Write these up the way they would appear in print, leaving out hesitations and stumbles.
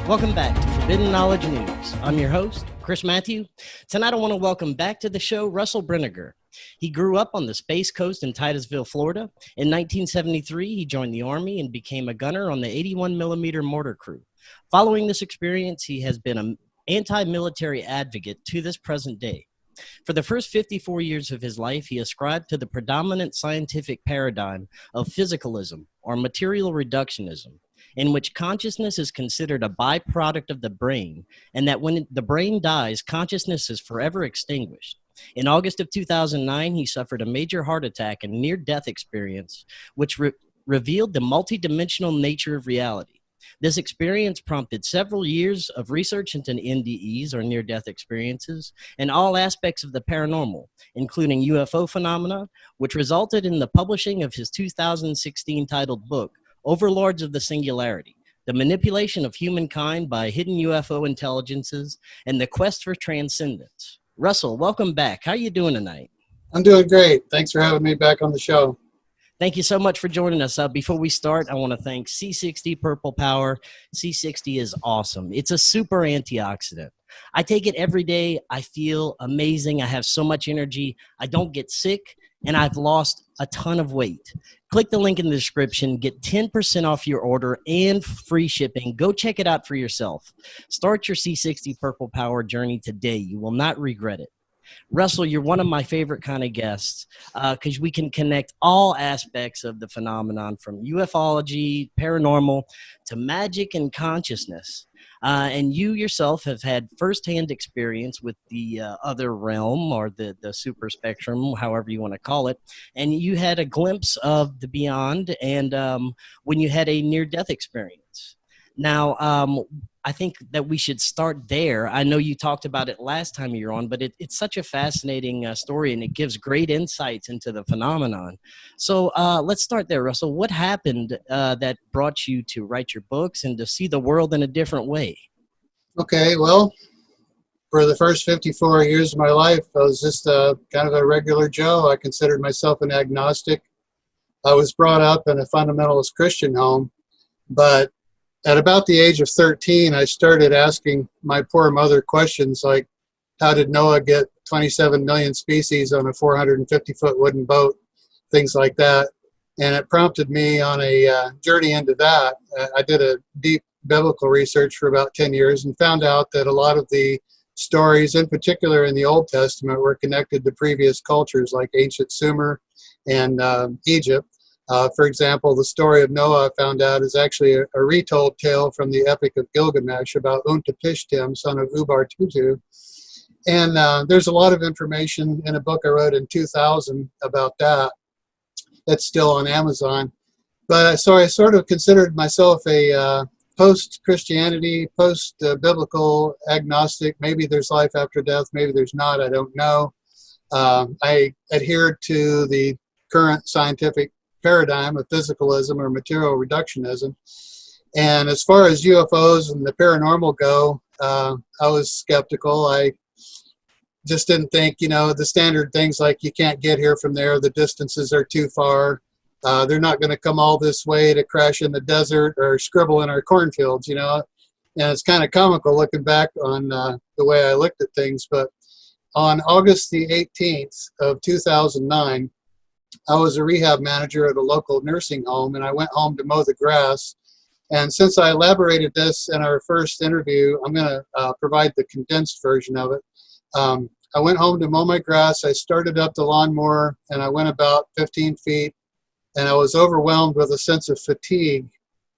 Welcome back to Forbidden Knowledge News. I'm your host, Chris Matthew. Tonight I want to welcome back to the show Russell Brinegar. He grew up on the Space Coast in Titusville, Florida. In 1973, he joined the Army and became a gunner on the 81mm mortar crew. Following this experience, he has been an anti-military advocate to this present day. For the first 54 years of his life, he ascribed to the predominant scientific paradigm of physicalism, or material reductionism, in which consciousness is considered a byproduct of the brain, and that when the brain dies, consciousness is forever extinguished. In August of 2009, he suffered a major heart attack and near-death experience, which revealed the multidimensional nature of reality. This experience prompted several years of research into NDEs, or near-death experiences, and all aspects of the paranormal, including UFO phenomena, which resulted in the publishing of his 2016 titled book, Overlords of the Singularity, the manipulation of humankind by hidden UFO intelligences, and the quest for transcendence. Russell, welcome back. How are you doing tonight? I'm doing great. Thanks for having me back on the show. Thank you so much for joining us. Before we start, I want to thank C60 Purple Power. C60 is awesome. It's a super antioxidant. I take it every day. I feel amazing. I have so much energy. I don't get sick, and I've lost a ton of weight. Click the link in the description. Get 10% off your order and free shipping. Go check it out for yourself. Start your C60 Purple Power journey today. You will not regret it. Russell, you're one of my favorite kind of guests because we can connect all aspects of the phenomenon, from ufology, paranormal, to magic and consciousness. And you yourself have had firsthand experience with the other realm, or the super spectrum, however you want to call it. And you had a glimpse of the beyond, and when you had a near-death experience. Now, I think that we should start there. I know you talked about it last time you were on, but it's such a fascinating story, and it gives great insights into the phenomenon. So let's start there, Russell. What happened that brought you to write your books and to see the world in a different way? Okay, well, for the first 54 years of my life, I was just kind of a regular Joe. I considered myself an agnostic. I was brought up in a fundamentalist Christian home, but at about the age of 13, I started asking my poor mother questions like, how did Noah get 27 million species on a 450-foot wooden boat, things like that. And it prompted me on a journey into that. I did a deep biblical research for about 10 years and found out that a lot of the stories, in particular in the Old Testament, were connected to previous cultures like ancient Sumer and Egypt. For example, the story of Noah, I found out, is actually a retold tale from the Epic of Gilgamesh about Untapishtim, son of Ubar-Tutu. And there's a lot of information in a book I wrote in 2000 about that. That's still on Amazon. But so I sort of considered myself a post-Christianity, post-biblical agnostic. Maybe there's life after death, maybe there's not, I don't know. I adhered to the current scientific paradigm of physicalism or material reductionism. And as far as UFOs and the paranormal go, I was skeptical. I just didn't think, the standard things like you can't get here from there, the distances are too far, they're not going to come all this way to crash in the desert or scribble in our cornfields, And it's kind of comical looking back on the way I looked at things. But on August the 18th of 2009, I was a rehab manager at a local nursing home, and I went home to mow the grass. And since I elaborated this in our first interview, I'm going to provide the condensed version of it. I went home to mow my grass. I started up the lawnmower, and I went about 15 feet, and I was overwhelmed with a sense of fatigue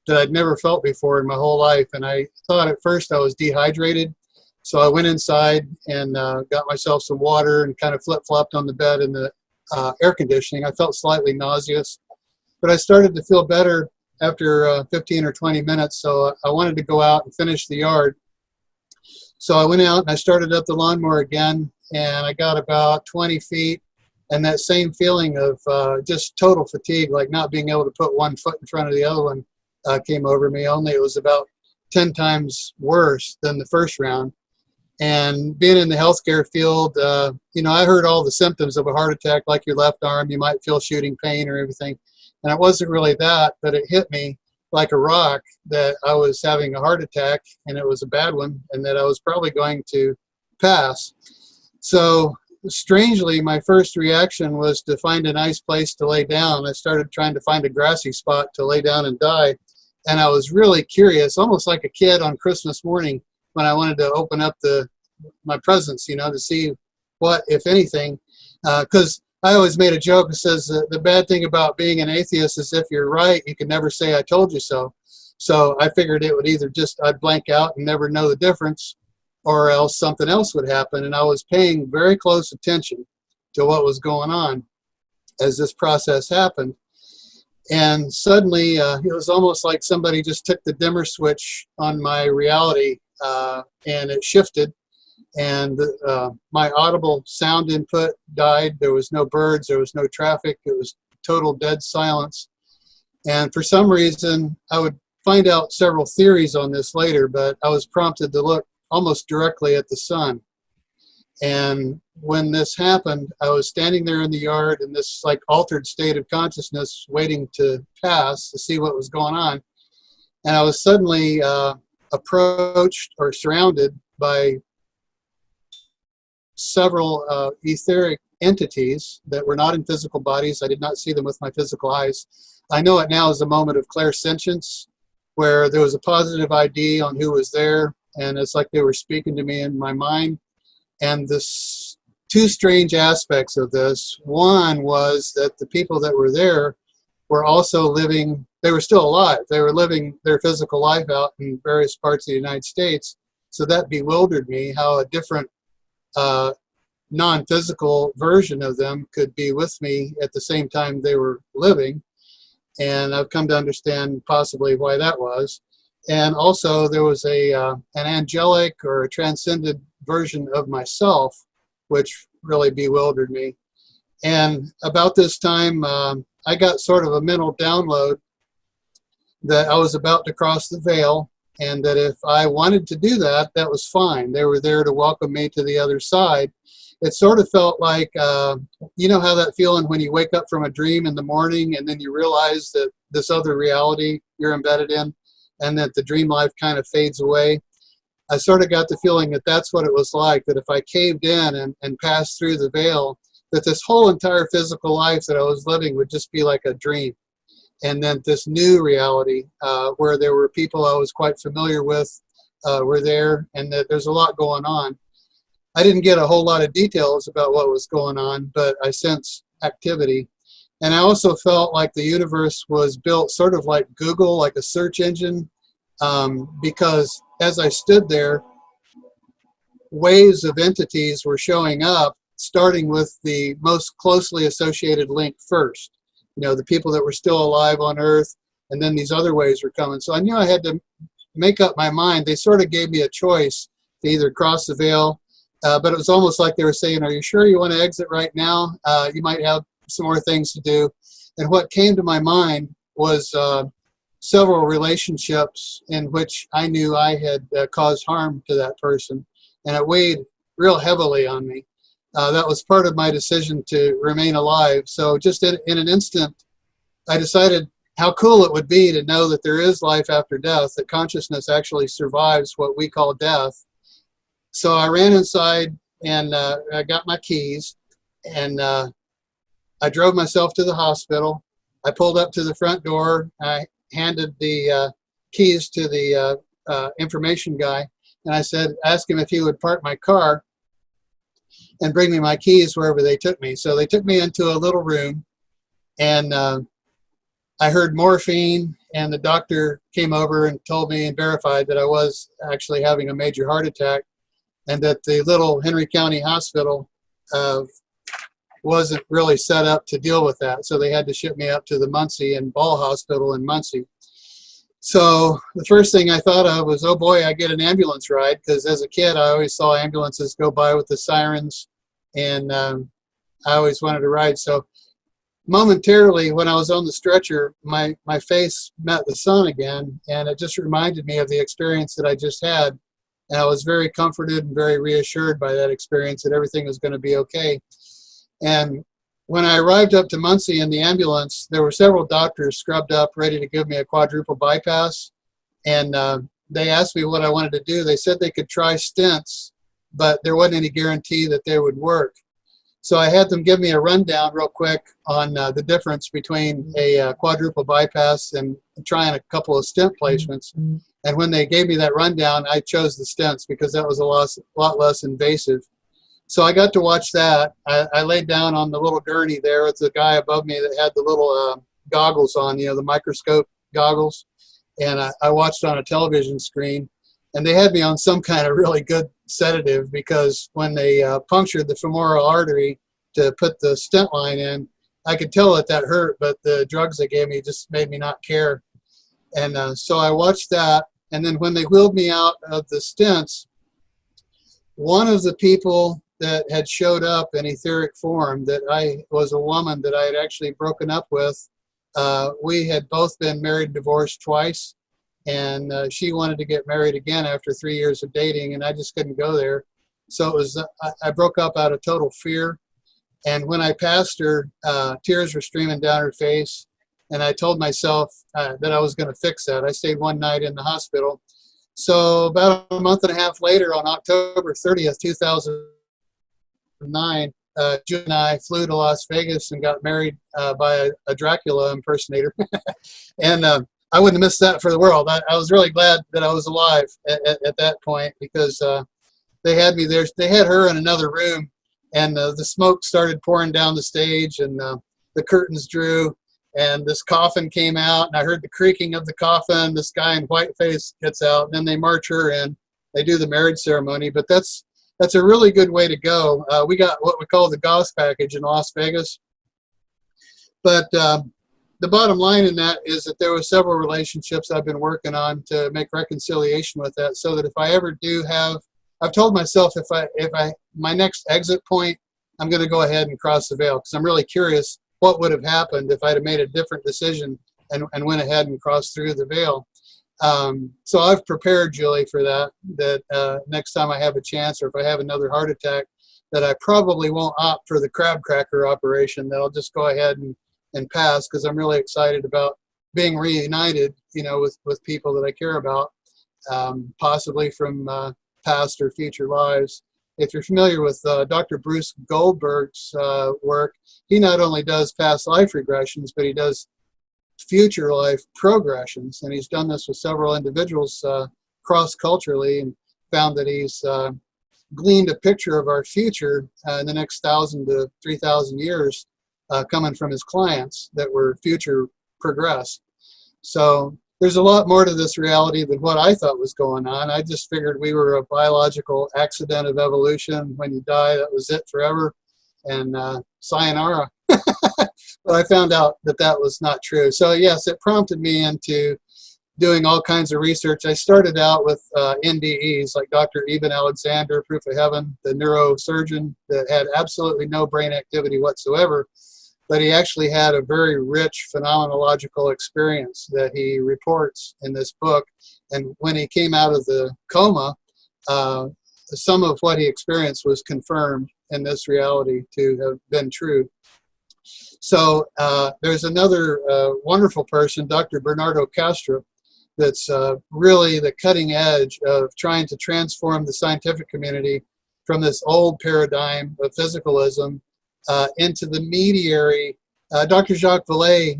that I'd never felt before in my whole life. And I thought at first I was dehydrated. So I went inside and got myself some water and kind of flip-flopped on the bed in the air conditioning. I felt slightly nauseous, but I started to feel better after 15 or 20 minutes, so I wanted to go out and finish the yard. So I went out and I started up the lawnmower again, and I got about 20 feet, and that same feeling of just total fatigue, like not being able to put one foot in front of the other one, came over me, only it was about 10 times worse than the first round. And being in the healthcare field, I heard all the symptoms of a heart attack, like your left arm, you might feel shooting pain or everything. And it wasn't really that, but it hit me like a rock that I was having a heart attack, and it was a bad one, and that I was probably going to pass. So strangely, my first reaction was to find a nice place to lay down. I started trying to find a grassy spot to lay down and die. And I was really curious, almost like a kid on Christmas morning when I wanted to open up my presents, you know, to see what, if anything, because I always made a joke that says the bad thing about being an atheist is if you're right, you can never say I told you so. So I figured it would either I'd blank out and never know the difference, or else something else would happen. And I was paying very close attention to what was going on as this process happened. And suddenly it was almost like somebody just took the dimmer switch on my reality, and it shifted. And my audible sound input died. There was no birds, there was no traffic, it was total dead silence. And for some reason, I would find out several theories on this later, but I was prompted to look almost directly at the sun. And when this happened, I was standing there in the yard in this like altered state of consciousness, waiting to pass to see what was going on. And I was suddenly approached or surrounded by several etheric entities that were not in physical bodies. I did not see them with my physical eyes. I know it now as a moment of clairsentience, where there was a positive ID on who was there, and it's like they were speaking to me in my mind. And this two strange aspects of this. One was that the people that were there were also living, they were still alive. They were living their physical life out in various parts of the United States. So that bewildered me, how a different non-physical version of them could be with me at the same time they were living. And I've come to understand possibly why that was. And also there was an angelic or a transcended version of myself, which really bewildered me. And about this time, I got sort of a mental download that I was about to cross the veil, and that if I wanted to do that, that was fine. They were there to welcome me to the other side. It sort of felt like, you know how that feeling when you wake up from a dream in the morning and then you realize that this other reality you're embedded in, and that the dream life kind of fades away. I sort of got the feeling that that's what it was like, that if I caved in and passed through the veil, that this whole entire physical life that I was living would just be like a dream. And then this new reality, where there were people I was quite familiar with, were there, and that there's a lot going on. I didn't get a whole lot of details about what was going on, but I sensed activity. And I also felt like the universe was built sort of like Google, like a search engine, because as I stood there, waves of entities were showing up, starting with the most closely associated link first. You know, the people that were still alive on Earth, and then these other waves were coming. So I knew I had to make up my mind. They sort of gave me a choice to either cross the veil, but it was almost like they were saying, are you sure you want to exit right now? You might have some more things to do. And what came to my mind was several relationships in which I knew I had caused harm to that person, and it weighed real heavily on me. That was part of my decision to remain alive. So just in an instant, I decided how cool it would be to know that there is life after death, that consciousness actually survives what we call death. So I ran inside, and I got my keys, and I drove myself to the hospital. I pulled up to the front door. I handed the keys to the information guy, and I said, ask him if he would park my car and bring me my keys wherever they took me. So they took me into a little room, and I heard morphine, and the doctor came over and told me and verified that I was actually having a major heart attack, and that the little Henry County Hospital wasn't really set up to deal with that. So they had to ship me up to the Muncie and Ball Hospital in Muncie. So the first thing I thought of was, oh boy, I get an ambulance ride, because as a kid I always saw ambulances go by with the sirens, and I always wanted to ride. So momentarily when I was on the stretcher, my face met the sun again, and it just reminded me of the experience that I just had. And I was very comforted and very reassured by that experience that everything was going to be okay. And When I arrived up to Muncie in the ambulance, there were several doctors scrubbed up, ready to give me a quadruple bypass. And they asked me what I wanted to do. They said they could try stents, but there wasn't any guarantee that they would work. So I had them give me a rundown real quick on the difference between a quadruple bypass and trying a couple of stent placements. And when they gave me that rundown, I chose the stents because that was a lot less invasive. So I got to watch that. I laid down on the little gurney there with the guy above me that had the little goggles on, the microscope goggles. And I watched on a television screen. And they had me on some kind of really good sedative because when they punctured the femoral artery to put the stent line in, I could tell that hurt, but the drugs they gave me just made me not care. And so I watched that. And then when they wheeled me out of the stents, one of the people that had showed up in etheric form, that I was a woman that I had actually broken up with. We had both been married, divorced twice, and she wanted to get married again after 3 years of dating, and I just couldn't go there. So it was I broke up out of total fear. And when I passed her, tears were streaming down her face, and I told myself that I was going to fix that. I stayed one night in the hospital. So about a month and a half later, on October 30th, 2009, June and I flew to Las Vegas and got married by a Dracula impersonator. And I wouldn't have missed that for the world. I was really glad that I was alive at that point because they had me there. They had her in another room, and the smoke started pouring down the stage, and the curtains drew, and this coffin came out, and I heard the creaking of the coffin. This guy in whiteface gets out, and then they march her in. They do the marriage ceremony, but that's a really good way to go. We got what we call the Goss package in Las Vegas. But the bottom line in that is that there were several relationships I've been working on to make reconciliation with that, so that if I ever do have, I've told myself if my next exit point, I'm going to go ahead and cross the veil, because I'm really curious what would have happened if I'd have made a different decision and went ahead and crossed through the veil. So I've prepared, Julie, for that next time I have a chance, or if I have another heart attack, that I probably won't opt for the crab cracker operation, that I'll just go ahead and pass, because I'm really excited about being reunited, with people that I care about, possibly from past or future lives. If you're familiar with Dr. Bruce Goldberg's work, he not only does past life regressions, but he does future life progressions, and he's done this with several individuals cross-culturally, and found that he's gleaned a picture of our future in the next 1,000 to 3,000 years coming from his clients that were future progressed. So there's a lot more to this reality than what I thought was going on. I just figured we were a biological accident of evolution. When you die, that was it forever, and sayonara. But I found out that was not true. So yes, it prompted me into doing all kinds of research. I started out with NDEs, like Dr. Eben Alexander, Proof of Heaven, the neurosurgeon that had absolutely no brain activity whatsoever, but he actually had a very rich phenomenological experience that he reports in this book. And when he came out of the coma, some of what he experienced was confirmed in this reality to have been true. So there's another wonderful person, Dr. Bernardo Castro, that's really the cutting edge of trying to transform the scientific community from this old paradigm of physicalism into the mediary. Dr. Jacques Vallée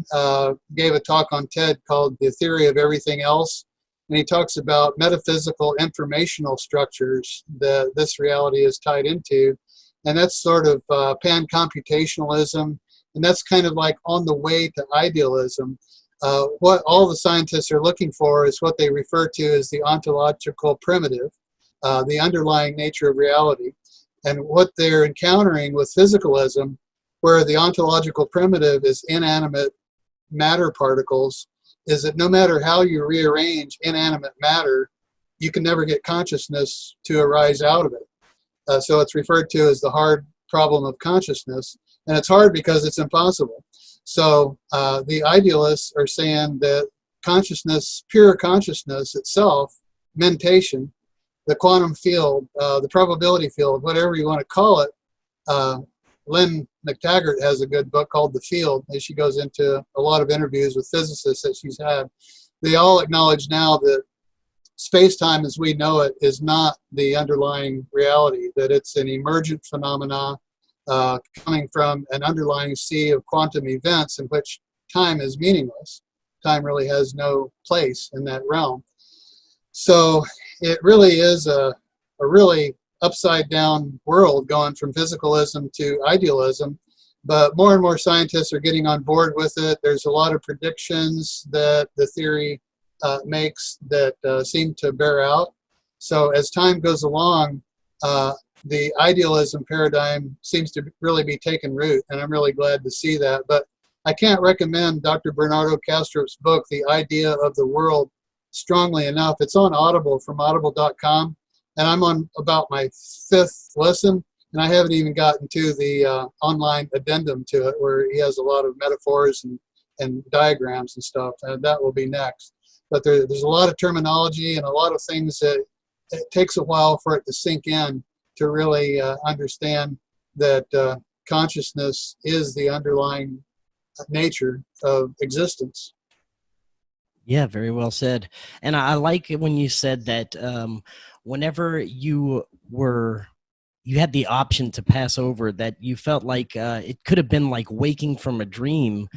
gave a talk on TED called The Theory of Everything Else, and he talks about metaphysical informational structures that this reality is tied into, and that's sort of pan-computationalism, and that's kind of like on the way to idealism. What all the scientists are looking for is what they refer to as the ontological primitive, the underlying nature of reality. And what they're encountering with physicalism, where the ontological primitive is inanimate matter particles, is that no matter how you rearrange inanimate matter, you can never get consciousness to arise out of it. So it's referred to as the hard problem of consciousness. And it's hard because it's impossible. So the idealists are saying that consciousness, pure consciousness itself, mentation, the quantum field, the probability field, whatever you want to call it, Lynn McTaggart has a good book called The Field, and she goes into a lot of interviews with physicists that she's had. They all acknowledge now that space-time as we know it is not the underlying reality, that it's an emergent phenomena coming from an underlying sea of quantum events in which time is meaningless. Time really has no place in that realm. So it really is a really upside down world going from physicalism to idealism, but more and more scientists are getting on board with it. There's a lot of predictions that the theory makes that seem to bear out. So as time goes along, the idealism paradigm seems to really be taking root, and I'm really glad to see that. But I can't recommend Dr. Bernardo Kastrup's book, The Idea of the World, strongly enough. It's on Audible from audible.com, and I'm on about my 5th listen, and I haven't even gotten to the online addendum to it, where he has a lot of metaphors and diagrams and stuff, and that will be next. But there's a lot of terminology and a lot of things that it takes a while for it to sink in to really understand that consciousness is the underlying nature of existence. Yeah, very well said. And I like it when you said that whenever you had the option to pass over, that you felt like it could have been like waking from a dream,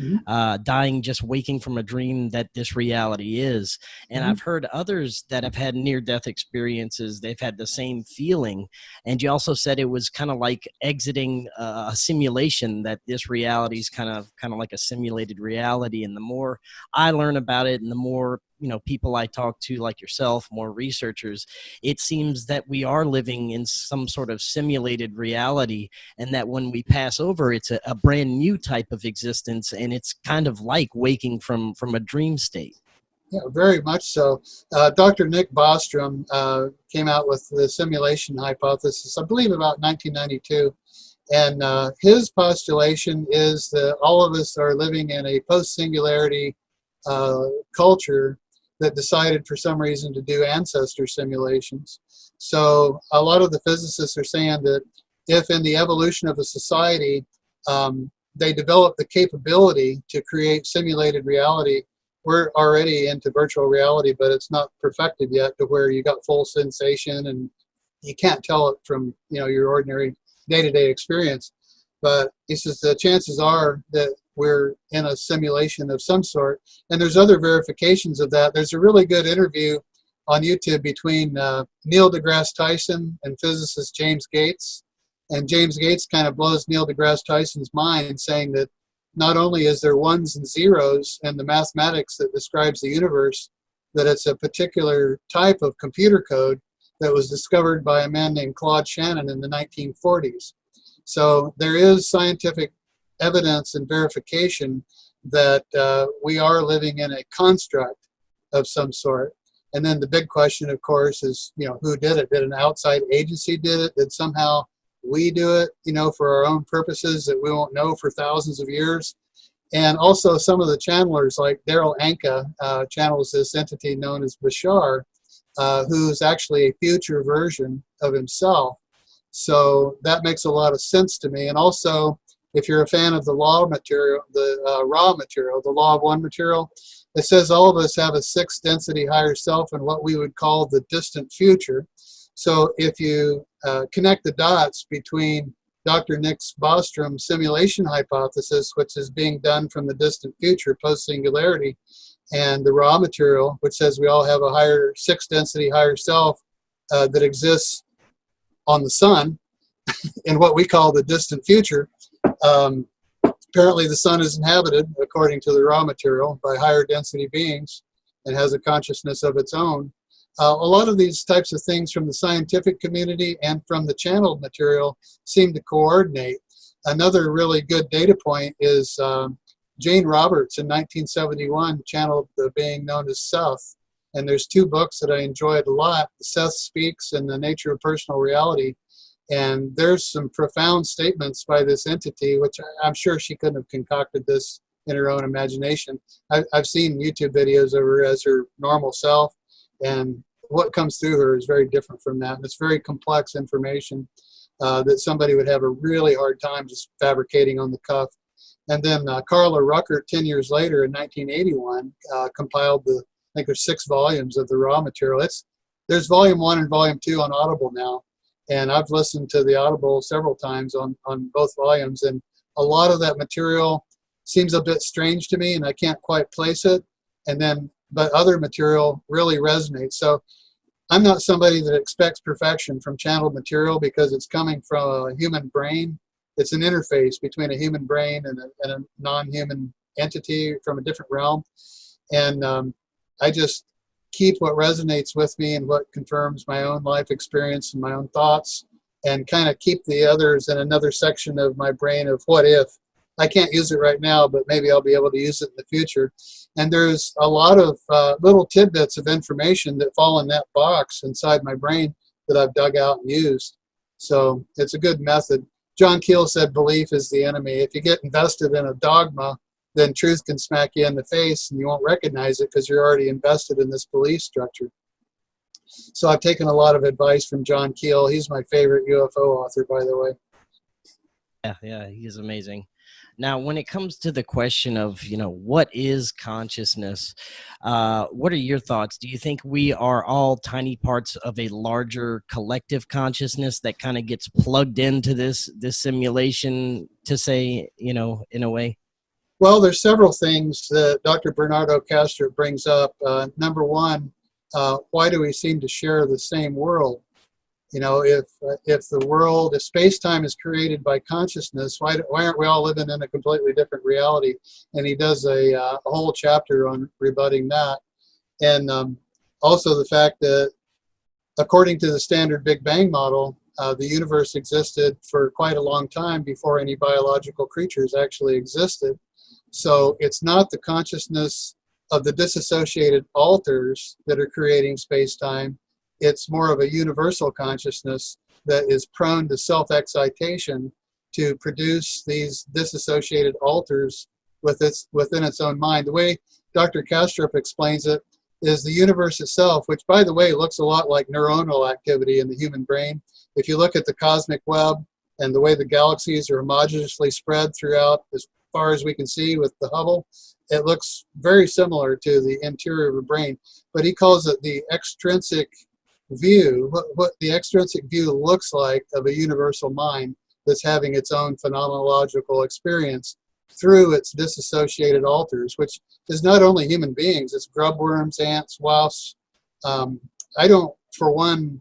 dying just waking from a dream that this reality is. And I've heard others that have had near-death experiences, they've had the same feeling. And you also said it was kind of like exiting a simulation, that this reality is kind of like a simulated reality. And the more I learn about it, and the more people I talk to, like yourself, more researchers, it seems that we are living in some sort of simulated reality, and that when we pass over, it's a brand new type of existence, and it's kind of like waking from a dream state. Yeah, very much so. Dr. Nick Bostrom came out with the simulation hypothesis, I believe, about 1992. And his postulation is that all of us are living in a post-singularity culture that decided for some reason to do ancestor simulations. So a lot of the physicists are saying that if in the evolution of a society they develop the capability to create simulated reality, we're already into virtual reality, but it's not perfected yet to where you got full sensation and you can't tell it from your ordinary day-to-day experience. But he says the chances are that we're in a simulation of some sort. And there's other verifications of that. There's a really good interview on YouTube between Neil deGrasse Tyson and physicist James Gates. And James Gates kind of blows Neil deGrasse Tyson's mind, saying that not only is there ones and zeros in the mathematics that describes the universe, that it's a particular type of computer code that was discovered by a man named Claude Shannon in the 1940s. So there is scientific evidence and verification that we are living in a construct of some sort. And then the big question, of course, is, who did it? Did an outside agency did it? Did somehow we do it, for our own purposes that we won't know for thousands of years? And also some of the channelers, like Daryl Anka, channels this entity known as Bashar, who's actually a future version of himself. So that makes a lot of sense to me. And also, if you're a fan of the law material, the raw material, the law of one material, it says all of us have a 6th density higher self in what we would call the distant future. So if you connect the dots between Dr. Nick Bostrom's simulation hypothesis, which is being done from the distant future, post-singularity, and the raw material, which says we all have a higher 6th density higher self that exists on the sun in what we call the distant future. Apparently the sun is inhabited, according to the raw material, by higher density beings and has a consciousness of its own. A lot of these types of things from the scientific community and from the channeled material seem to coordinate. Another really good data point is Jane Roberts in 1971 channeled the being known as Seth. And there's 2 books that I enjoyed a lot, Seth Speaks and The Nature of Personal Reality. And there's some profound statements by this entity, which I'm sure she couldn't have concocted this in her own imagination. I've seen YouTube videos of her as her normal self, and what comes through her is very different from that. And it's very complex information. that somebody would have a really hard time just fabricating on the cuff. And then Carla Ruckert, 10 years later in 1981, compiled I think there's 6 volumes of the raw material. There's volume 1 and volume 2 on Audible now. And I've listened to the Audible several times on both volumes. And a lot of that material seems a bit strange to me and I can't quite place it. But other material really resonates. So I'm not somebody that expects perfection from channeled material because it's coming from a human brain. It's an interface between a human brain and a non-human entity from a different realm. And I just keep what resonates with me and what confirms my own life experience and my own thoughts, and kind of keep the others in another section of my brain of what if. I can't use it right now, but maybe I'll be able to use it in the future. And there's a lot of little tidbits of information that fall in that box inside my brain that I've dug out and used. So it's a good method. John Keel said belief is the enemy. If you get invested in a dogma, then truth can smack you in the face and you won't recognize it because you're already invested in this belief structure. So I've taken a lot of advice from John Keel. He's my favorite UFO author, by the way. Yeah, he's amazing. Now, when it comes to the question of, what is consciousness, what are your thoughts? Do you think we are all tiny parts of a larger collective consciousness that kind of gets plugged into this simulation, to say, in a way? Well, there's several things that Dr. Bernardo Castro brings up. Number one, why do we seem to share the same world? If space-time is created by consciousness, why aren't we all living in a completely different reality? And he does a whole chapter on rebutting that. And also the fact that according to the standard Big Bang model, the universe existed for quite a long time before any biological creatures actually existed. So it's not the consciousness of the disassociated alters that are creating space-time. It's more of a universal consciousness that is prone to self-excitation to produce these disassociated alters within its own mind. The way Dr. Kastrup explains it is the universe itself, which, by the way, looks a lot like neuronal activity in the human brain. If you look at the cosmic web and the way the galaxies are homogeneously spread throughout as far as we can see with the Hubble, it looks very similar to the interior of a brain. But he calls it the extrinsic view, what the extrinsic view looks like of a universal mind that's having its own phenomenological experience through its disassociated alters, which is not only human beings, it's grubworms, ants, wasps. I don't, for one,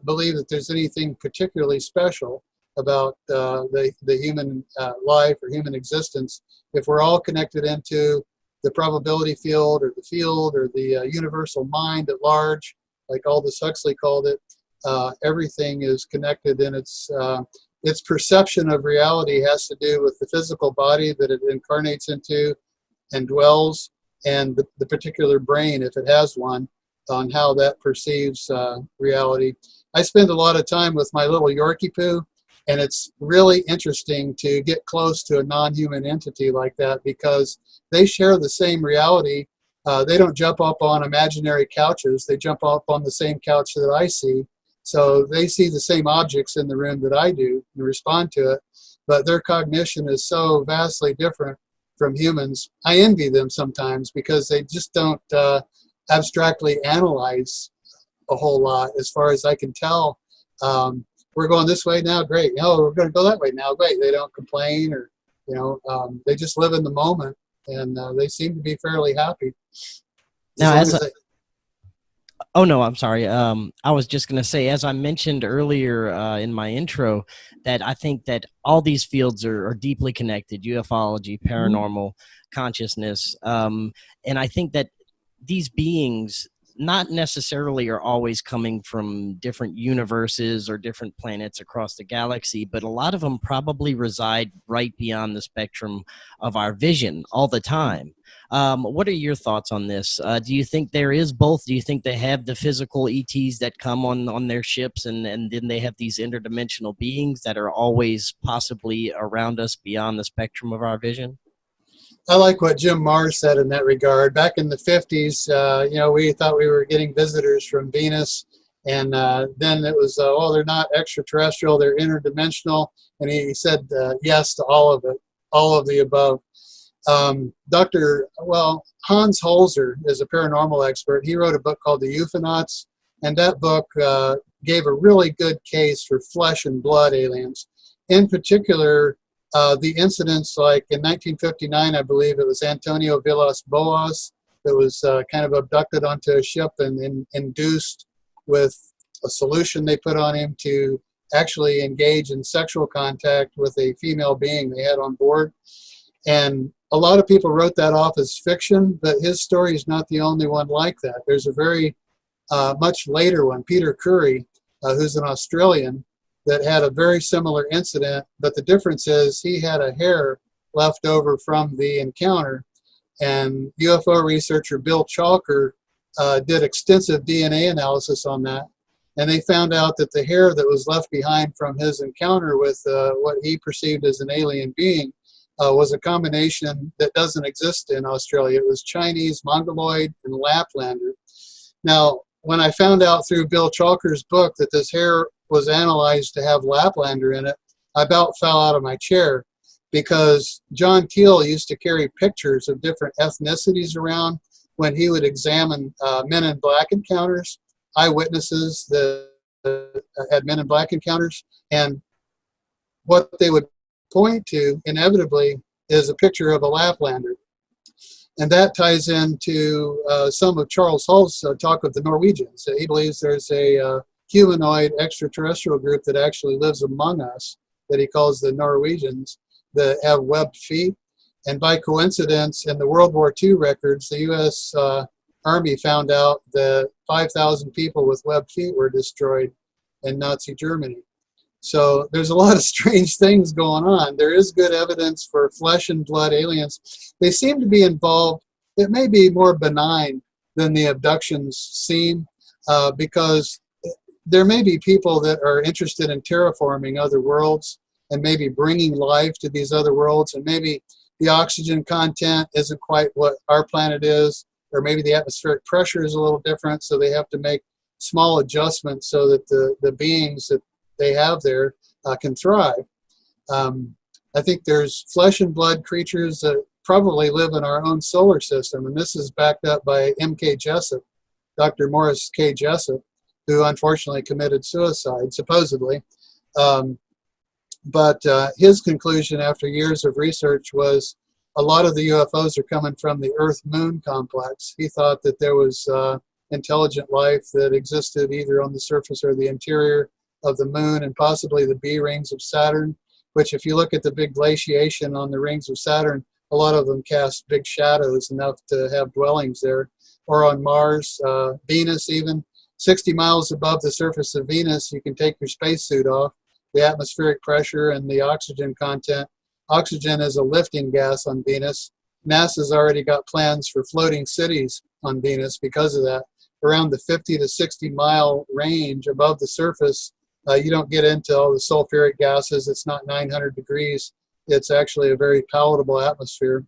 believe that there's anything particularly special about the human life or human existence if we're all connected into the probability field or the universal mind at large, like Aldous Huxley called it. Everything is connected, and its perception of reality has to do with the physical body that it incarnates into and dwells, and the particular brain, if it has one, on how that perceives reality. I spend a lot of time with my little Yorkie poo, and it's really interesting to get close to a non-human entity like that because they share the same reality. They don't jump up on imaginary couches. They jump up on the same couch that I see. So they see the same objects in the room that I do and respond to it. But their cognition is so vastly different from humans. I envy them sometimes because they just don't abstractly analyze a whole lot as far as I can tell. We're going this way now, great. No, we're going to go that way now, great. They don't complain or, they just live in the moment, and they seem to be fairly happy. Now, oh no, I'm sorry. I was just going to say, as I mentioned earlier in my intro, that I think that all these fields are deeply connected: ufology, paranormal, consciousness, and I think that these beings not necessarily are always coming from different universes or different planets across the galaxy, but a lot of them probably reside right beyond the spectrum of our vision all the time. What are your thoughts on this? Do you think there is both? Do you think they have the physical ETs that come on their ships, and then they have these interdimensional beings that are always possibly around us beyond the spectrum of our vision? I like what Jim Marrs said in that regard. Back in the 50s, we thought we were getting visitors from Venus, And then it was, oh, they're not extraterrestrial, they're interdimensional. And he said yes to all of it, all of the above. Hans Holzer is a paranormal expert. He wrote a book called The Euphonauts, and that book gave a really good case for flesh and blood aliens. In particular, the incidents like in 1959, I believe it was Antonio Villas-Boas that was kind of abducted onto a ship and induced with a solution they put on him to actually engage in sexual contact with a female being they had on board. And a lot of people wrote that off as fiction, but his story is not the only one like that. There's a very much later one, Peter Curry, who's an Australian, that had a very similar incident, but the difference is he had a hair left over from the encounter. And UFO researcher Bill Chalker did extensive DNA analysis on that. And they found out that the hair that was left behind from his encounter with what he perceived as an alien being was a combination that doesn't exist in Australia. It was Chinese, Mongoloid, and Laplander. Now, when I found out through Bill Chalker's book that this hair was analyzed to have Laplander in it, I about fell out of my chair, because John Keel used to carry pictures of different ethnicities around when he would examine Men in Black encounters, eyewitnesses that had Men in Black encounters, and what they would point to inevitably is a picture of a Laplander. And that ties into some of Charles Hull's talk of the Norwegians. He believes there's a humanoid extraterrestrial group that actually lives among us that he calls the Norwegians, that have webbed feet. And by coincidence, in the World War II records, the U.S. Army found out that 5,000 people with webbed feet were destroyed in Nazi Germany. So there's a lot of strange things going on. There is good evidence for flesh and blood aliens. They seem to be involved. It may be more benign than the abductions seem, because there may be people that are interested in terraforming other worlds and maybe bringing life to these other worlds, and maybe the oxygen content isn't quite what our planet is, or maybe the atmospheric pressure is a little different, so they have to make small adjustments so that the beings that they have there can thrive. I think there's flesh and blood creatures that probably live in our own solar system, and this is backed up by M.K. Jessup, Dr. Morris K. Jessup, who unfortunately committed suicide, supposedly. But his conclusion after years of research was a lot of the UFOs are coming from the Earth-Moon complex. He thought that there was intelligent life that existed either on the surface or the interior of the moon, and possibly the B rings of Saturn, which if you look at the big glaciation on the rings of Saturn, a lot of them cast big shadows enough to have dwellings there. Or on Mars, Venus even. 60 miles above the surface of Venus, you can take your spacesuit off. The atmospheric pressure and the oxygen content. Oxygen is a lifting gas on Venus. NASA's already got plans for floating cities on Venus because of that. Around the 50 to 60 mile range above the surface, you don't get into all the sulfuric gases. It's not 900 degrees. It's actually a very palatable atmosphere.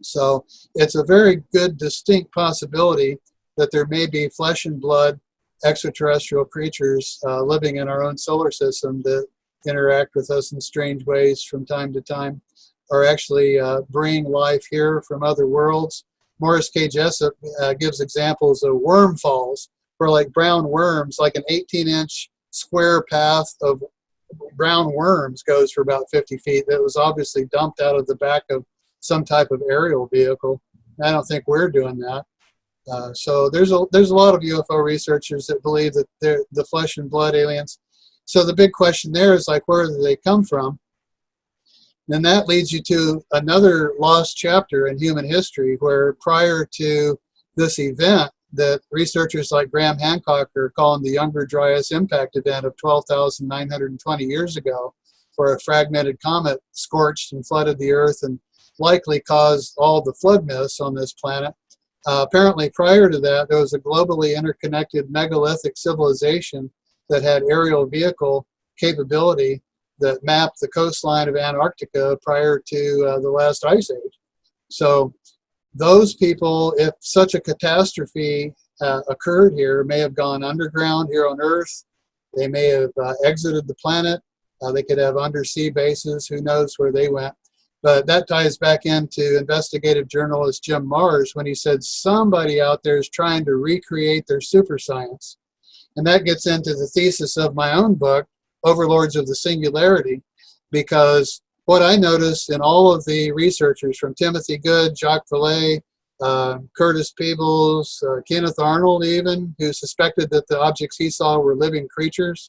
So it's a very good, distinct possibility that there may be flesh and blood extraterrestrial creatures living in our own solar system that interact with us in strange ways from time to time, or actually bring life here from other worlds. Morris K. Jessup gives examples of worm falls, where like brown worms, like an 18-inch square path of brown worms goes for about 50 feet. That was obviously dumped out of the back of some type of aerial vehicle. I don't think we're doing that. So there's a lot of UFO researchers that believe that they're the flesh and blood aliens. So the big question there is like, where do they come from? And that leads you to another lost chapter in human history, where prior to this event that researchers like Graham Hancock are calling the Younger Dryas impact event of 12,920 years ago, where a fragmented comet scorched and flooded the Earth and likely caused all the flood myths on this planet. Apparently prior to that, there was a globally interconnected megalithic civilization that had aerial vehicle capability that mapped the coastline of Antarctica prior to the last ice age. So those people, if such a catastrophe occurred here may have gone underground here on Earth. They may have exited the planet. They could have undersea bases. Who knows where they went? But that ties back into investigative journalist Jim Marrs when he said somebody out there is trying to recreate their super science. And that gets into the thesis of my own book, Overlords of the Singularity, because what I noticed in all of the researchers, from Timothy Good, Jacques Vallée, Curtis Peebles, Kenneth Arnold even, who suspected that the objects he saw were living creatures,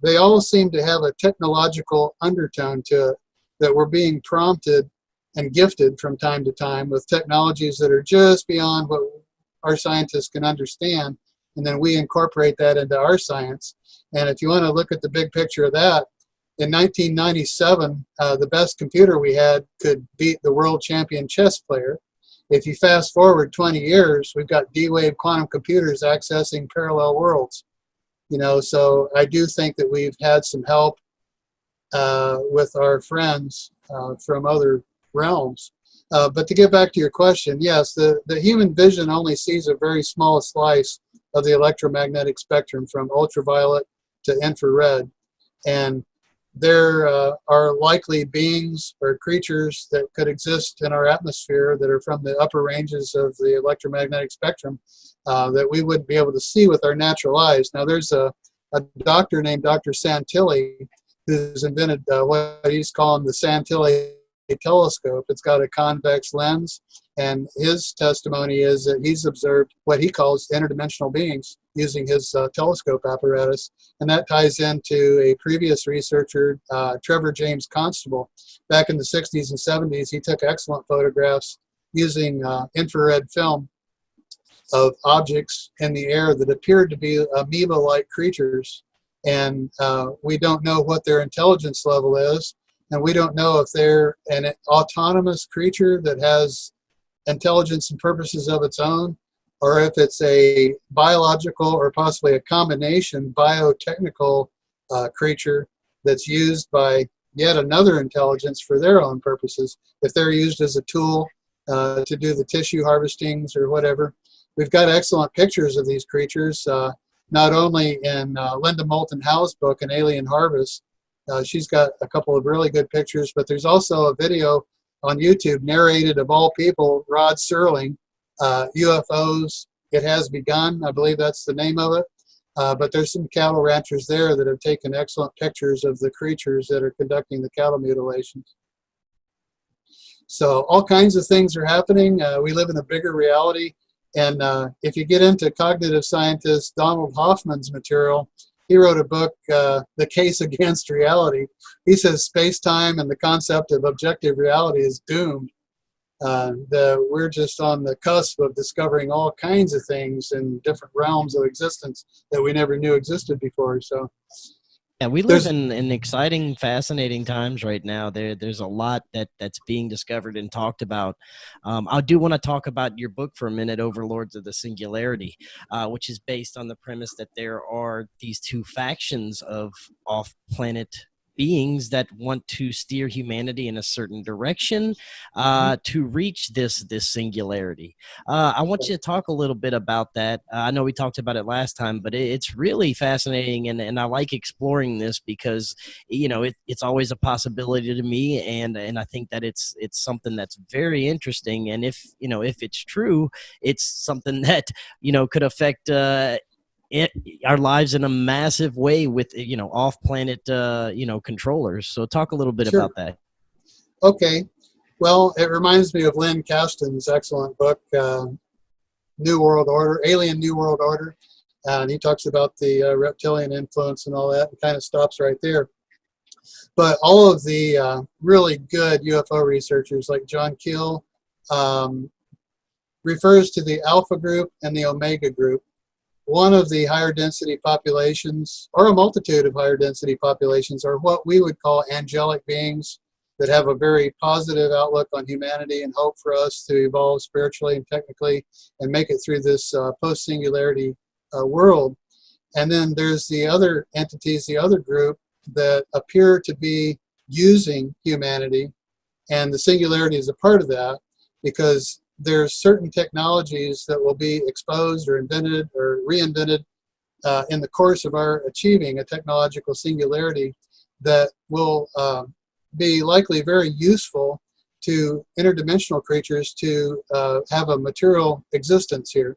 they all seem to have a technological undertone to it, that we're being prompted and gifted from time to time with technologies that are just beyond what our scientists can understand, and then we incorporate that into our science. And if you want to look at the big picture of that, in 1997, the best computer we had could beat the world champion chess player. If you fast forward 20 years, we've got D-Wave quantum computers accessing parallel worlds. You know, so I do think that we've had some help with our friends from other realms. But to get back to your question, yes, the human vision only sees a very small slice of the electromagnetic spectrum from ultraviolet to infrared. And there are likely beings or creatures that could exist in our atmosphere that are from the upper ranges of the electromagnetic spectrum that we wouldn't be able to see with our natural eyes. Now, there's a doctor named Dr. Santilli who's invented what he's calling the Santilli telescope. It's got a convex lens, and his testimony is that he's observed what he calls interdimensional beings using his telescope apparatus, and that ties into a previous researcher, Trevor James Constable. Back in the 60s and 70s, he took excellent photographs using infrared film of objects in the air that appeared to be amoeba-like creatures, and we don't know what their intelligence level is, and we don't know if they're an autonomous creature that has intelligence and purposes of its own, or if it's a biological or possibly a combination biotechnical creature that's used by yet another intelligence for their own purposes, if they're used as a tool to do the tissue harvestings or whatever. We've got excellent pictures of these creatures, not only in Linda Moulton Howe's book, An Alien Harvest. She's got a couple of really good pictures, but there's also a video on YouTube narrated, of all people, Rod Serling, UFOs, It Has Begun, I believe that's the name of it. But there's some cattle ranchers there that have taken excellent pictures of the creatures that are conducting the cattle mutilations. So all kinds of things are happening. We live in a bigger reality. And if you get into cognitive scientist Donald Hoffman's material, he wrote a book, The Case Against Reality. He says space-time and the concept of objective reality is doomed. We're just on the cusp of discovering all kinds of things in different realms of existence that we never knew existed before. So, yeah, we live in exciting, fascinating times right now. There's a lot that's being discovered and talked about. I do want to talk about your book for a minute, Overlords of the Singularity, which is based on the premise that there are these two factions of off-planet beings that want to steer humanity in a certain direction to reach this singularity. I want you to talk a little bit about that. I know we talked about it last time, but it's really fascinating, and I like exploring this because, you know, it's always a possibility to me, and I think that it's something that's very interesting, and if it's true, it's something that, you know, could affect our lives in a massive way with, you know, off-planet, controllers. So talk a little bit about that. Okay. Well, it reminds me of Lynn Kasten's excellent book, New World Order, Alien New World Order. And he talks about the reptilian influence and all that, and kind of stops right there. But all of the really good UFO researchers like John Keel refers to the Alpha group and the Omega group. One of the higher density populations, or a multitude of higher density populations, are what we would call angelic beings that have a very positive outlook on humanity and hope for us to evolve spiritually and technically and make it through this post-singularity world. And then there's the other entities, the other group, that appear to be using humanity, and the singularity is a part of that, because there's certain technologies that will be exposed or invented or reinvented in the course of our achieving a technological singularity that will be likely very useful to interdimensional creatures to have a material existence here.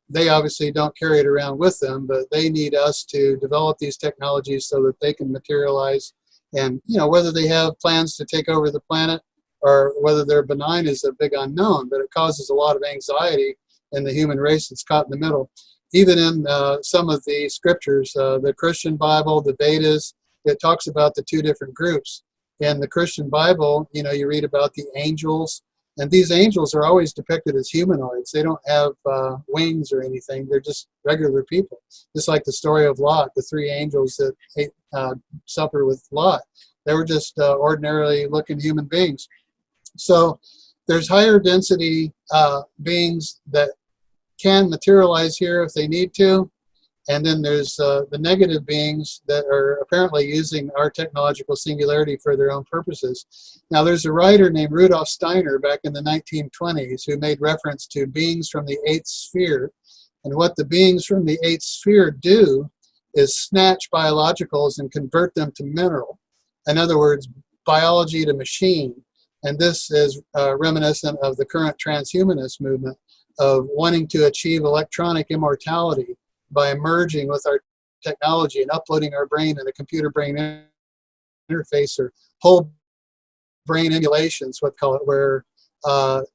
They obviously don't carry it around with them, but they need us to develop these technologies so that they can materialize. And whether they have plans to take over the planet or whether they're benign is a big unknown, but it causes a lot of anxiety in the human race that's caught in the middle. Even in some of the scriptures, the Christian Bible, the Vedas, it talks about the two different groups. In the Christian Bible, you read about the angels, and these angels are always depicted as humanoids. They don't have wings or anything. They're just regular people. Just like the story of Lot, the three angels that ate supper with Lot. They were just ordinarily looking human beings. So there's higher density beings that can materialize here if they need to. And then there's the negative beings that are apparently using our technological singularity for their own purposes. Now, there's a writer named Rudolf Steiner back in the 1920s who made reference to beings from the eighth sphere. And what the beings from the eighth sphere do is snatch biologicals and convert them to mineral. In other words, biology to machine. And this is reminiscent of the current transhumanist movement of wanting to achieve electronic immortality by merging with our technology and uploading our brain in a computer-brain interface, or whole brain emulations, what call it, where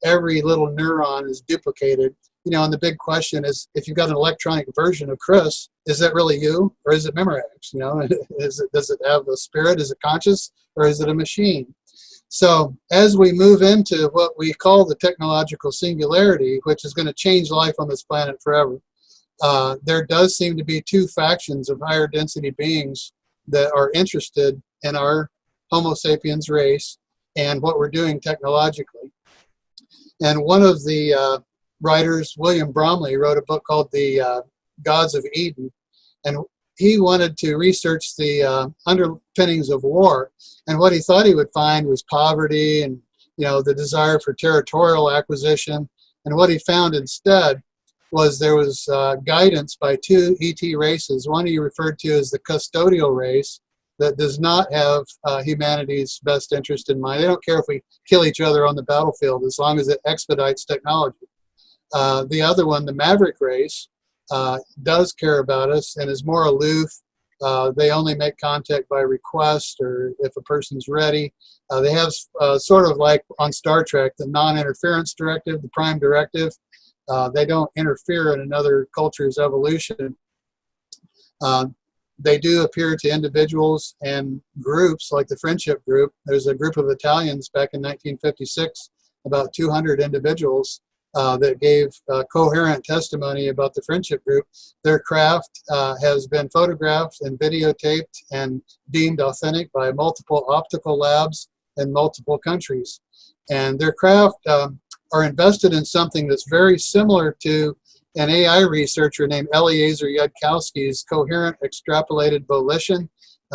every little neuron is duplicated. And the big question is, if you've got an electronic version of Chris, is that really you, or is it Memorex? Does it have a spirit? Is it conscious, or is it a machine? So as we move into what we call the technological singularity, which is going to change life on this planet forever, there does seem to be two factions of higher density beings that are interested in our Homo sapiens race and what we're doing technologically. And one of the writers, William Bromley, wrote a book called The Gods of Eden, and he wanted to research the underpinnings of war. And what he thought he would find was poverty and the desire for territorial acquisition. And what he found instead was there was guidance by two ET races. One he referred to as the custodial race that does not have humanity's best interest in mind. They don't care if we kill each other on the battlefield as long as it expedites technology. The other one, the maverick race, does care about us and is more aloof. They only make contact by request or if a person's ready. They have sort of like on Star Trek, the non-interference directive, the prime directive. They don't interfere in another culture's evolution. They do appear to individuals and groups like the Friendship Group. There's a group of Italians back in 1956, about 200 individuals that gave coherent testimony about the Friendship Group. Their craft has been photographed and videotaped and deemed authentic by multiple optical labs in multiple countries. And their craft are invested in something that's very similar to an AI researcher named Eliezer Yudkowsky's coherent extrapolated volition.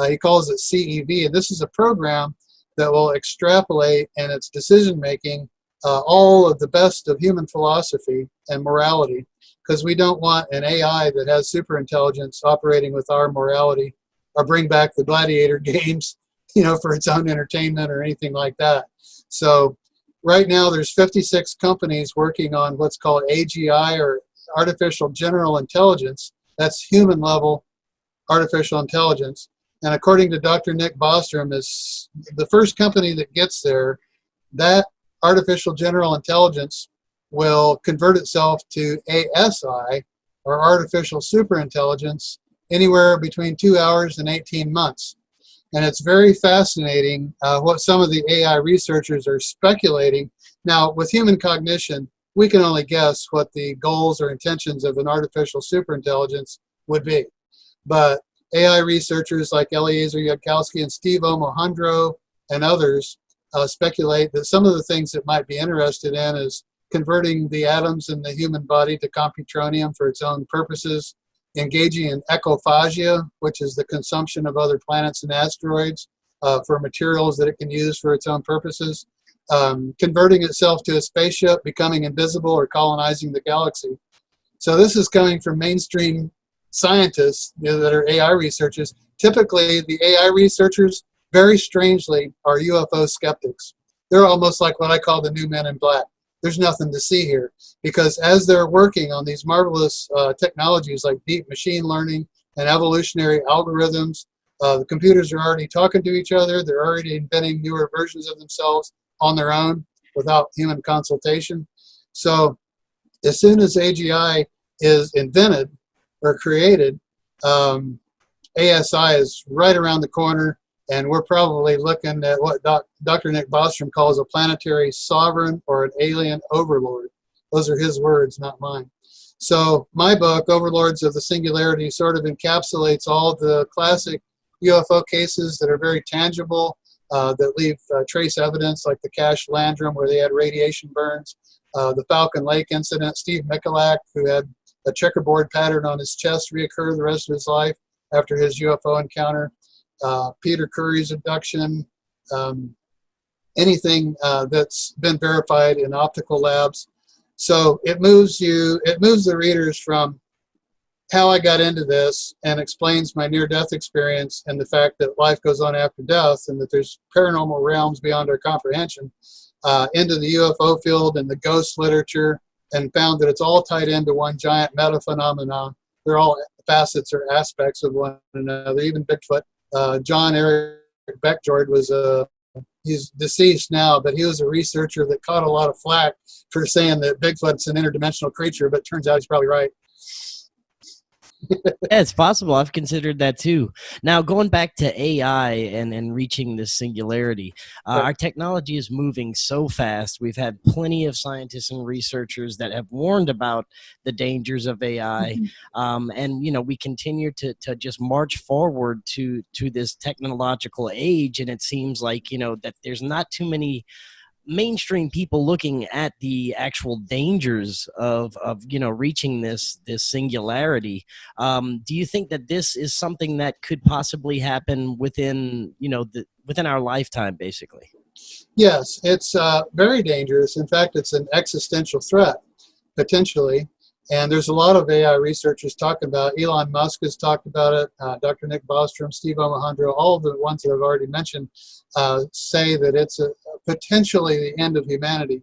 He calls it CEV, and this is a program that will extrapolate in its decision making all of the best of human philosophy and morality, because we don't want an AI that has super intelligence operating with our morality, or bring back the gladiator games, for its own entertainment or anything like that. So right now there's 56 companies working on what's called AGI, or artificial general intelligence. That's human level artificial intelligence. And according to Dr. Nick Bostrom, is the first company that gets there, that artificial general intelligence will convert itself to ASI, or artificial superintelligence, anywhere between 2 hours and 18 months. And it's very fascinating what some of the AI researchers are speculating. Now, with human cognition, we can only guess what the goals or intentions of an artificial superintelligence would be. But AI researchers like Eliezer Yudkowsky and Steve Omohundro and others speculate that some of the things it might be interested in is converting the atoms in the human body to computronium for its own purposes, engaging in ecophagia, which is the consumption of other planets and asteroids for materials that it can use for its own purposes, converting itself to a spaceship, becoming invisible, or colonizing the galaxy. So this is coming from mainstream scientists, that are AI researchers. Typically, the AI researchers, very strangely, are UFO skeptics. They're almost like what I call the new men in black. There's nothing to see here, because as they're working on these marvelous technologies like deep machine learning and evolutionary algorithms, the computers are already talking to each other. They're already inventing newer versions of themselves on their own without human consultation. So as soon as AGI is invented or created, ASI is right around the corner, and we're probably looking at what Dr. Nick Bostrom calls a planetary sovereign or an alien overlord. Those are his words, not mine. So my book, Overlords of the Singularity, sort of encapsulates all the classic UFO cases that are very tangible, that leave trace evidence, like the Cache Landrum, where they had radiation burns, the Falcon Lake incident, Steve Mikulak, who had a checkerboard pattern on his chest reoccur the rest of his life after his UFO encounter, Peter Curry's abduction, anything that's been verified in optical labs. So it moves the readers from how I got into this, and explains my near-death experience and the fact that life goes on after death and that there's paranormal realms beyond our comprehension, into the UFO field and the ghost literature, and found that it's all tied into one giant meta-phenomenon. They're all facets or aspects of one another, even Bigfoot. John Eric Beckjord was he's deceased now, but he was a researcher that caught a lot of flack for saying that Bigfoot's an interdimensional creature, but turns out he's probably right. Yeah, it's possible. I've considered that too. Now, going back to AI and reaching this singularity, our technology is moving so fast. We've had plenty of scientists and researchers that have warned about the dangers of AI, and we continue to just march forward to this technological age. And it seems like that there's not too many mainstream people looking at the actual dangers of reaching this singularity. Do you think that this is something that could possibly happen within within our lifetime, basically? Yes, it's very dangerous. In fact, it's an existential threat, potentially. And there's a lot of AI researchers talking about it. Elon Musk has talked about it. Dr. Nick Bostrom, Steve Omohundro, all of the ones that I've already mentioned say that it's potentially the end of humanity.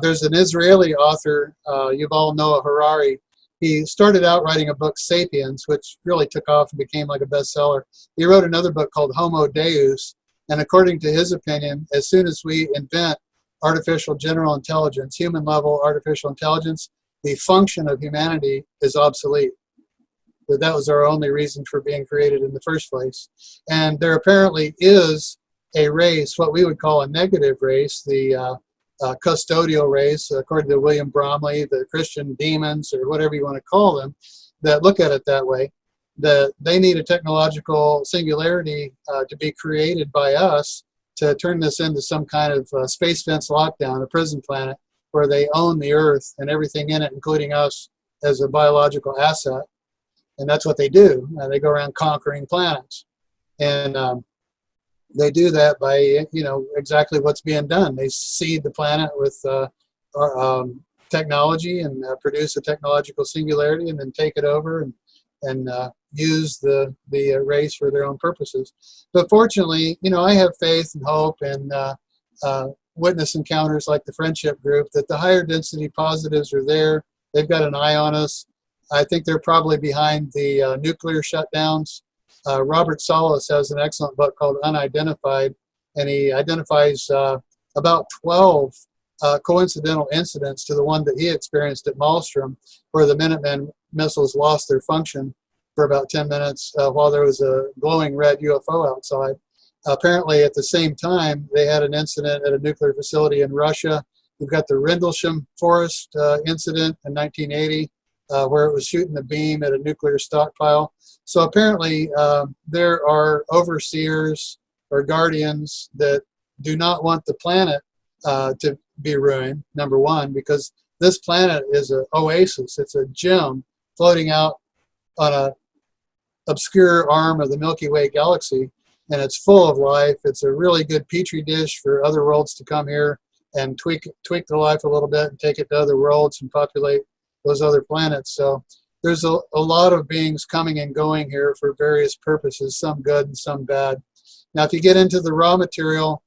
There's an Israeli author, Yuval Noah Harari. He started out writing a book, Sapiens, which really took off and became like a bestseller. He wrote another book called Homo Deus. And according to his opinion, as soon as we invent artificial general intelligence, human-level artificial intelligence, the function of humanity is obsolete. That was our only reason for being created in the first place. And there apparently is a race, what we would call a negative race, the custodial race, according to William Bromley, the Christian demons, or whatever you want to call them, that look at it that way, that they need a technological singularity to be created by us to turn this into some kind of space fence lockdown, a prison planet, where they own the Earth and everything in it, including us as a biological asset. And that's what they do. They go around conquering planets. And they do that by, exactly what's being done. They seed the planet with technology and produce a technological singularity, and then take it over and use the race for their own purposes. But fortunately, I have faith and hope and witness encounters like the friendship group, that the higher density positives are there. They've got an eye on us. I think they're probably behind the nuclear shutdowns. Robert Solis has an excellent book called Unidentified, and he identifies about 12 coincidental incidents to the one that he experienced at Maelstrom, where the Minuteman missiles lost their function for about 10 minutes while there was a glowing red UFO outside. Apparently, at the same time, they had an incident at a nuclear facility in Russia. We've got the Rendlesham Forest incident in 1980, where it was shooting a beam at a nuclear stockpile. So apparently, there are overseers or guardians that do not want the planet to be ruined, number one, because this planet is an oasis. It's a gem floating out on an obscure arm of the Milky Way galaxy. and it's full of life. It's a really good petri dish for other worlds to come here and tweak the life a little bit and take it to other worlds and populate those other planets. So there's a lot of beings coming and going here for various purposes, some good and some bad. Now, if you get into the raw material,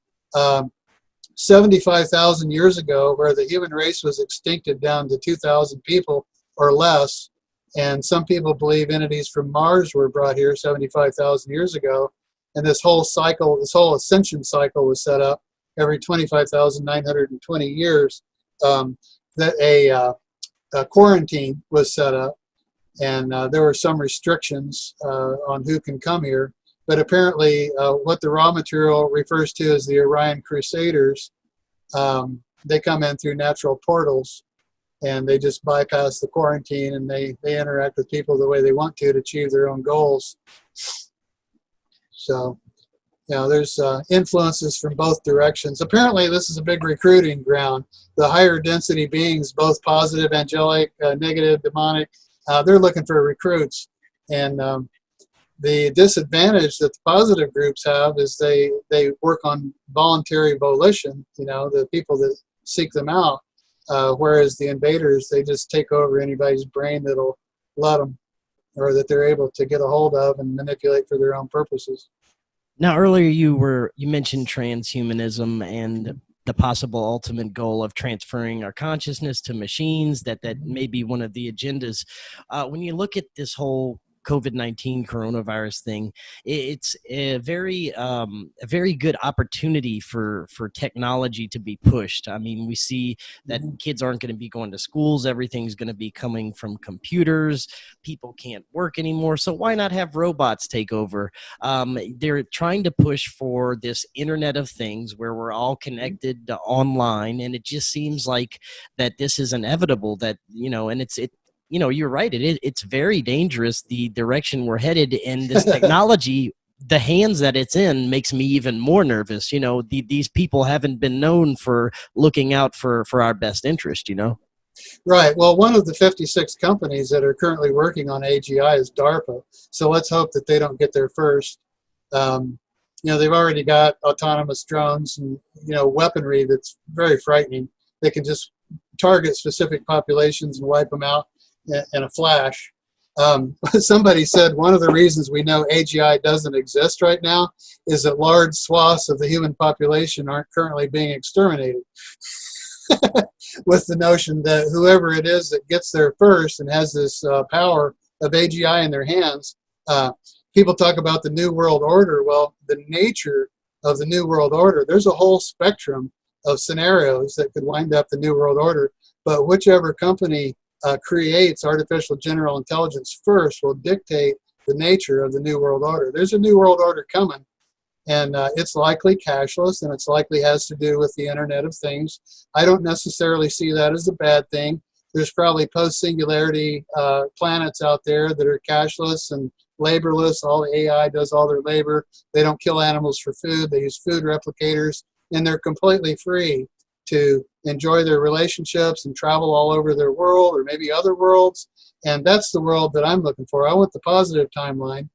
75,000 years ago, where the human race was extincted down to 2,000 people or less, and some people believe entities from Mars were brought here 75,000 years ago, and this whole cycle, this whole ascension cycle was set up every 25,920 years, that a quarantine was set up, and there were some restrictions on who can come here. But apparently what the raw material refers to as the Orion Crusaders, they come in through natural portals, and they just bypass the quarantine, and they interact with people the way they want to achieve their own goals. So, you know, there's influences from both directions. Apparently, this is a big recruiting ground. The higher density beings, both positive, angelic, negative, demonic, they're looking for recruits. And the disadvantage that the positive groups have is they work on voluntary volition, you know, the people that seek them out, whereas the invaders, they just take over anybody's brain that'll let them, or that they're able to get a hold of and manipulate for their own purposes. Now, earlier you mentioned transhumanism and the possible ultimate goal of transferring our consciousness to machines, that may be one of the agendas. When you look at this whole COVID-19 coronavirus thing, it's a very good opportunity for technology to be pushed. I mean, we see that kids aren't going to be going to schools. Everything's going to be coming from computers. People can't work anymore. So why not have robots take over? They're trying to push for this Internet of Things where we're all connected online. And it just seems like that this is inevitable, that, you know, and you know, you're right. It's very dangerous, the direction we're headed, and this technology, the hands that it's in, makes me even more nervous. You know, these people haven't been known for looking out for our best interest, you know? Right. Well, one of the 56 companies that are currently working on AGI is DARPA. So let's hope that they don't get there first. You know, they've already got autonomous drones and, you know, weaponry that's very frightening. They can just target specific populations and wipe them out in a flash. Somebody said one of the reasons we know AGI doesn't exist right now is that large swaths of the human population aren't currently being exterminated. With the notion that whoever it is that gets there first and has this power of AGI in their hands, people talk about the New World Order. Well, the nature of the New World Order, there's a whole spectrum of scenarios that could wind up the New World Order, but whichever company creates artificial general intelligence first will dictate the nature of the New World Order. There's a New World Order coming, and it's likely cashless, and it's likely has to do with the Internet of Things. I don't necessarily see that as a bad thing. There's probably post-singularity planets out there that are cashless and laborless. All the AI does all their labor. They don't kill animals for food. They use food replicators, and they're completely free to enjoy their relationships and travel all over their world or maybe other worlds. And that's the world that I'm looking for. I want the positive timeline,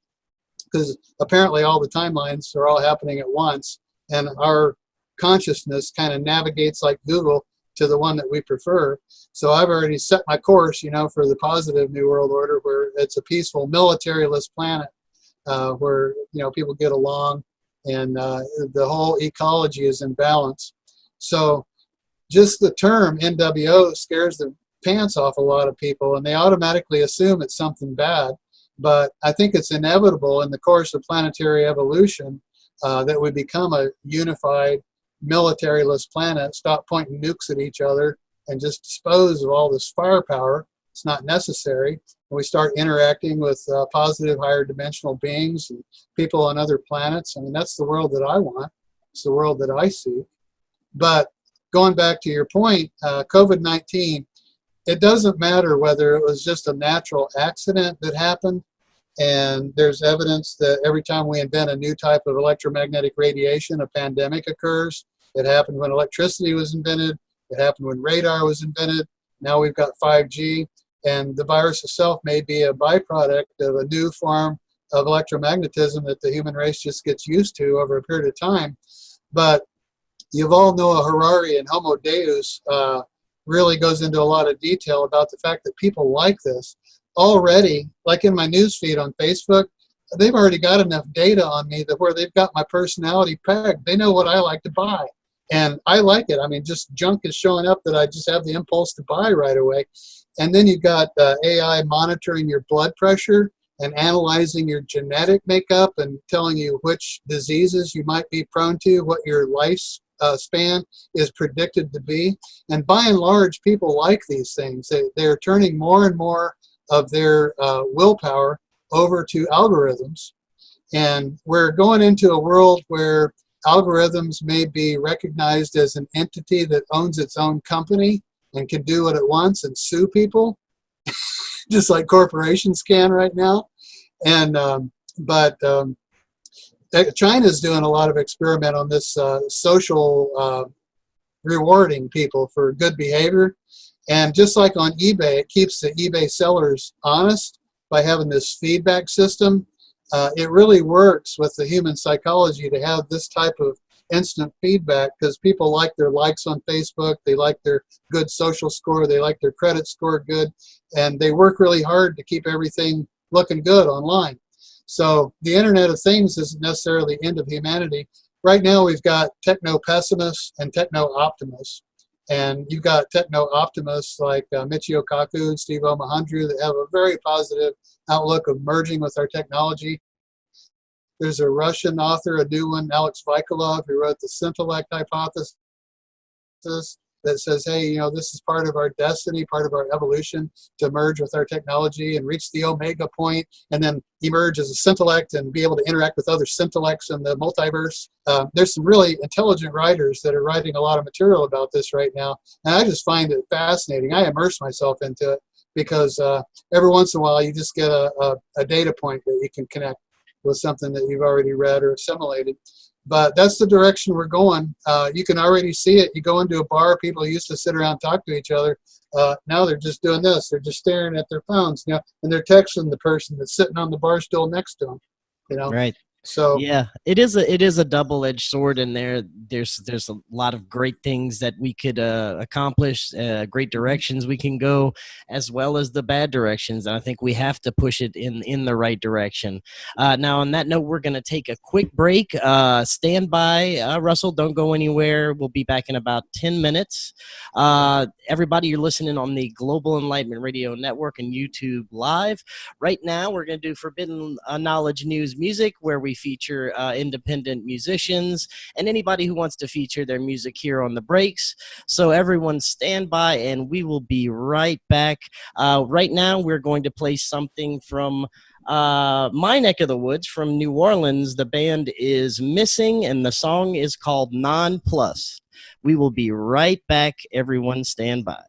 because apparently all the timelines are all happening at once, and our consciousness kind of navigates like Google to the one that we prefer. So I've already set my course, you know, for the positive New World Order, where it's a peaceful, militaryless planet, where, you know, people get along and the whole ecology is in balance. So just the term NWO scares the pants off a lot of people, and they automatically assume it's something bad. But I think it's inevitable in the course of planetary evolution that we become a unified, militaryless planet, stop pointing nukes at each other, and just dispose of all this firepower. It's not necessary. And we start interacting with positive, higher dimensional beings and people on other planets. I mean, that's the world that I want. It's the world that I see. But going back to your point, COVID-19, it doesn't matter whether it was just a natural accident that happened, and there's evidence that every time we invent a new type of electromagnetic radiation, a pandemic occurs. It happened when electricity was invented. It happened when radar was invented. Now we've got 5G, and the virus itself may be a byproduct of a new form of electromagnetism that the human race just gets used to over a period of time. But Yuval Noah Harari and Homo Deus really goes into a lot of detail about the fact that people like this. Already, like in my newsfeed on Facebook, they've already got enough data on me that where they've got my personality pegged. They know what I like to buy. And I like it. I mean, just junk is showing up that I just have the impulse to buy right away. And then you've got AI monitoring your blood pressure and analyzing your genetic makeup and telling you which diseases you might be prone to, what your lifespan is predicted to be. And by and large, people like these things. They're turning more and more of their willpower over to algorithms. And we're going into a world where algorithms may be recognized as an entity that owns its own company and can do what it wants and sue people, just like corporations can right now. And China's doing a lot of experiment on this social rewarding people for good behavior. And just like on eBay, it keeps the eBay sellers honest by having this feedback system. It really works with the human psychology to have this type of instant feedback, because people like their likes on Facebook, they like their good social score, they like their credit score good, and they work really hard to keep everything looking good online. So the Internet of Things isn't necessarily the end of humanity. Right now we've got techno-pessimists and techno-optimists. And you've got techno-optimists like Michio Kaku and Steve Omohundru that have a very positive outlook of merging with our technology. There's a Russian author, a new one, Alex Vikolov, who wrote the Scintillect hypothesis that says, hey, you know, this is part of our destiny, part of our evolution to merge with our technology and reach the omega point and then emerge as a scintillect and be able to interact with other scintillects in the multiverse. There's some really intelligent writers that are writing a lot of material about this right now, and I just find it fascinating. I immerse myself into it because every once in a while you just get a data point that you can connect with something that you've already read or assimilated. But that's the direction we're going. You can already see it. You go into a bar, people used to sit around and talk to each other. Now they're just doing this. They're just staring at their phones, you know, and they're texting the person that's sitting on the bar stool next to them, you know. Right. So yeah, it is a double-edged sword, and there's a lot of great things that we could accomplish, great directions we can go, as well as the bad directions. And I think we have to push it in the right direction. Now, on that note, we're going to take a quick break. Stand by, Russell. Don't go anywhere. We'll be back in about 10 minutes. Everybody, you're listening on the Global Enlightenment Radio Network and YouTube Live. Right now, we're going to do Forbidden Knowledge News music, where we feature independent musicians and anybody who wants to feature their music here on the breaks. So everyone stand by, and we will be right back. Right now, we're going to play something from my neck of the woods, from New Orleans. The band is Missing, and the song is called Non Plus. We will be right back. Everyone stand by.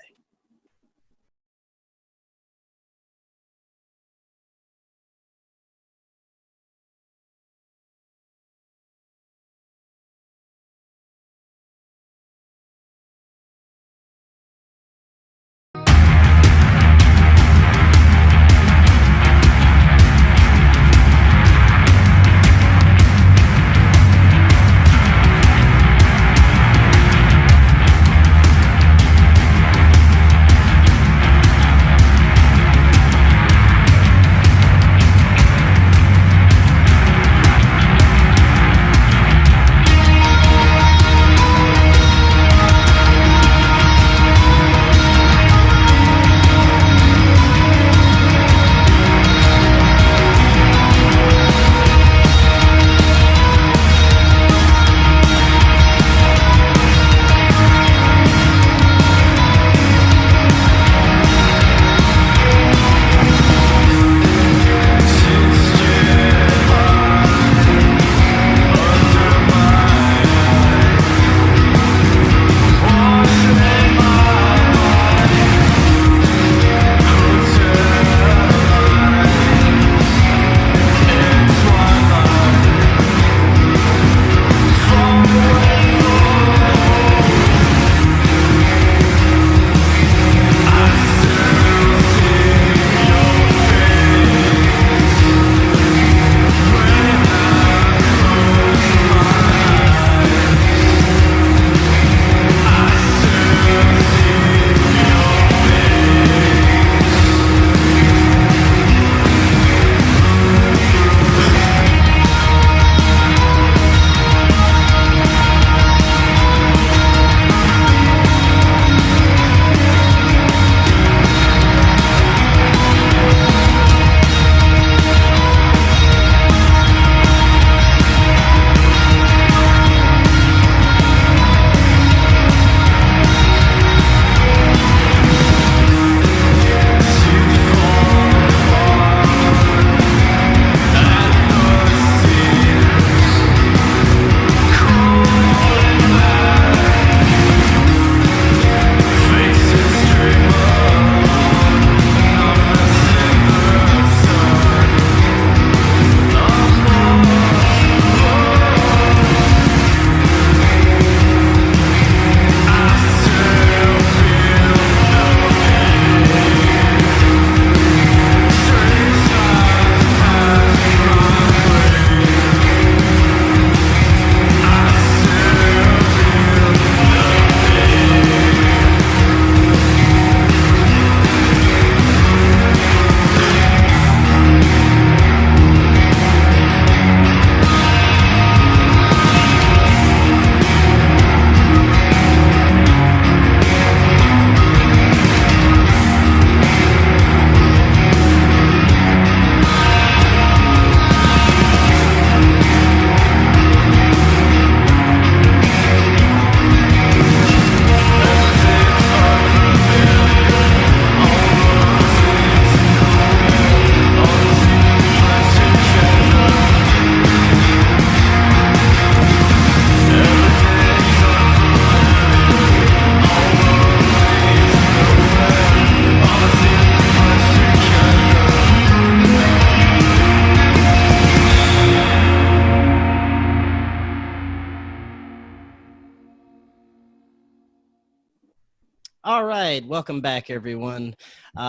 All right, welcome back, everyone.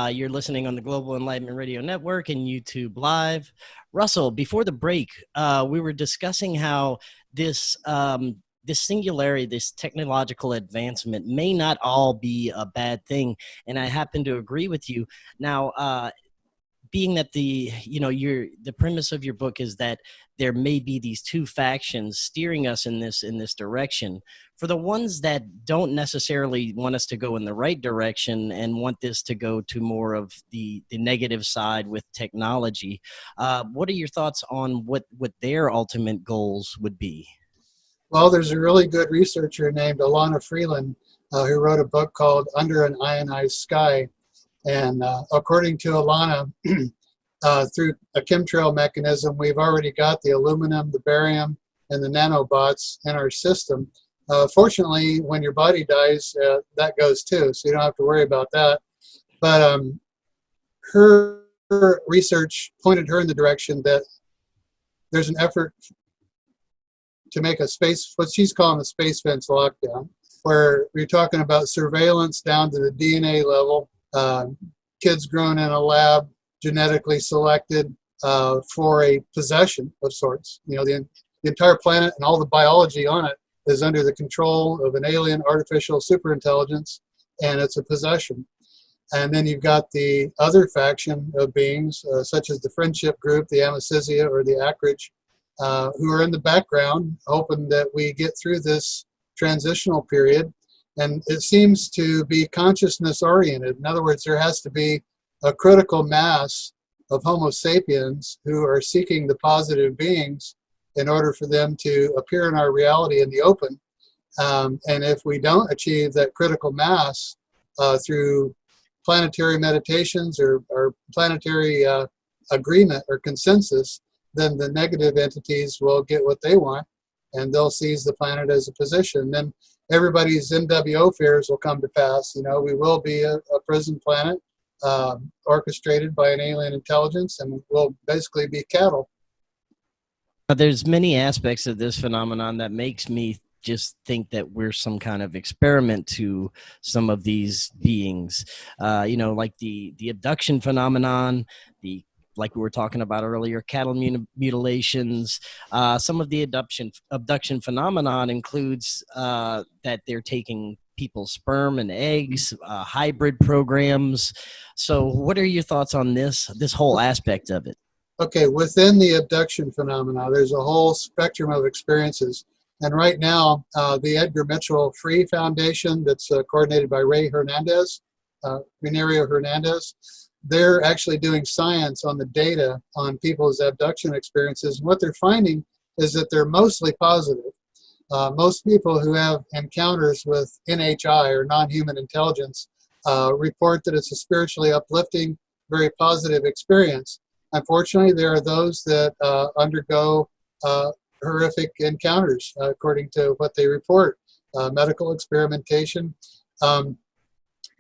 You're listening on the Global Enlightenment Radio Network and YouTube Live. Russell, before the break, we were discussing how this this singularity, this technological advancement, may not all be a bad thing, and I happen to agree with you. Now, being that the premise of your book is that there may be these two factions steering us in this direction, for the ones that don't necessarily want us to go in the right direction and want this to go to more of the negative side with technology, what are your thoughts on what their ultimate goals would be? Well, there's a really good researcher named Alana Freeland who wrote a book called Under an Ionized Sky. And according to Alana, through a chemtrail mechanism, we've already got the aluminum, the barium, and the nanobots in our system. Fortunately, when your body dies, that goes too, so you don't have to worry about that. But her research pointed her in the direction that there's an effort to make a space, what she's calling a space fence lockdown, where you're talking about surveillance down to the DNA level, kids grown in a lab, genetically selected for a possession of sorts. You know, the entire planet and all the biology on it is under the control of an alien artificial superintelligence, and it's a possession. And then you've got the other faction of beings, such as the friendship group, the Amicizia or the Acridge, who are in the background, hoping that we get through this transitional period. And it seems to be consciousness oriented. In other words, there has to be a critical mass of Homo sapiens who are seeking the positive beings in order for them to appear in our reality in the open. And if we don't achieve that critical mass through planetary meditations or planetary agreement or consensus, then the negative entities will get what they want, and they'll seize the planet as a position. Then everybody's NWO fears will come to pass. You know, we will be a prison planet orchestrated by an alien intelligence, and we'll basically be cattle. There's many aspects of this phenomenon that makes me just think that we're some kind of experiment to some of these beings, like the abduction phenomenon, like we were talking about earlier, cattle mutilations. Some of the abduction phenomenon includes that they're taking people's sperm and eggs, hybrid programs. So what are your thoughts on this whole aspect of it? Okay, within the abduction phenomena, there's a whole spectrum of experiences. And right now, the Edgar Mitchell Free Foundation, that's coordinated by Renario Hernandez, they're actually doing science on the data on people's abduction experiences. And what they're finding is that they're mostly positive. Most people who have encounters with NHI, or non-human intelligence, report that it's a spiritually uplifting, very positive experience. Unfortunately, there are those that undergo horrific encounters, according to what they report, medical experimentation.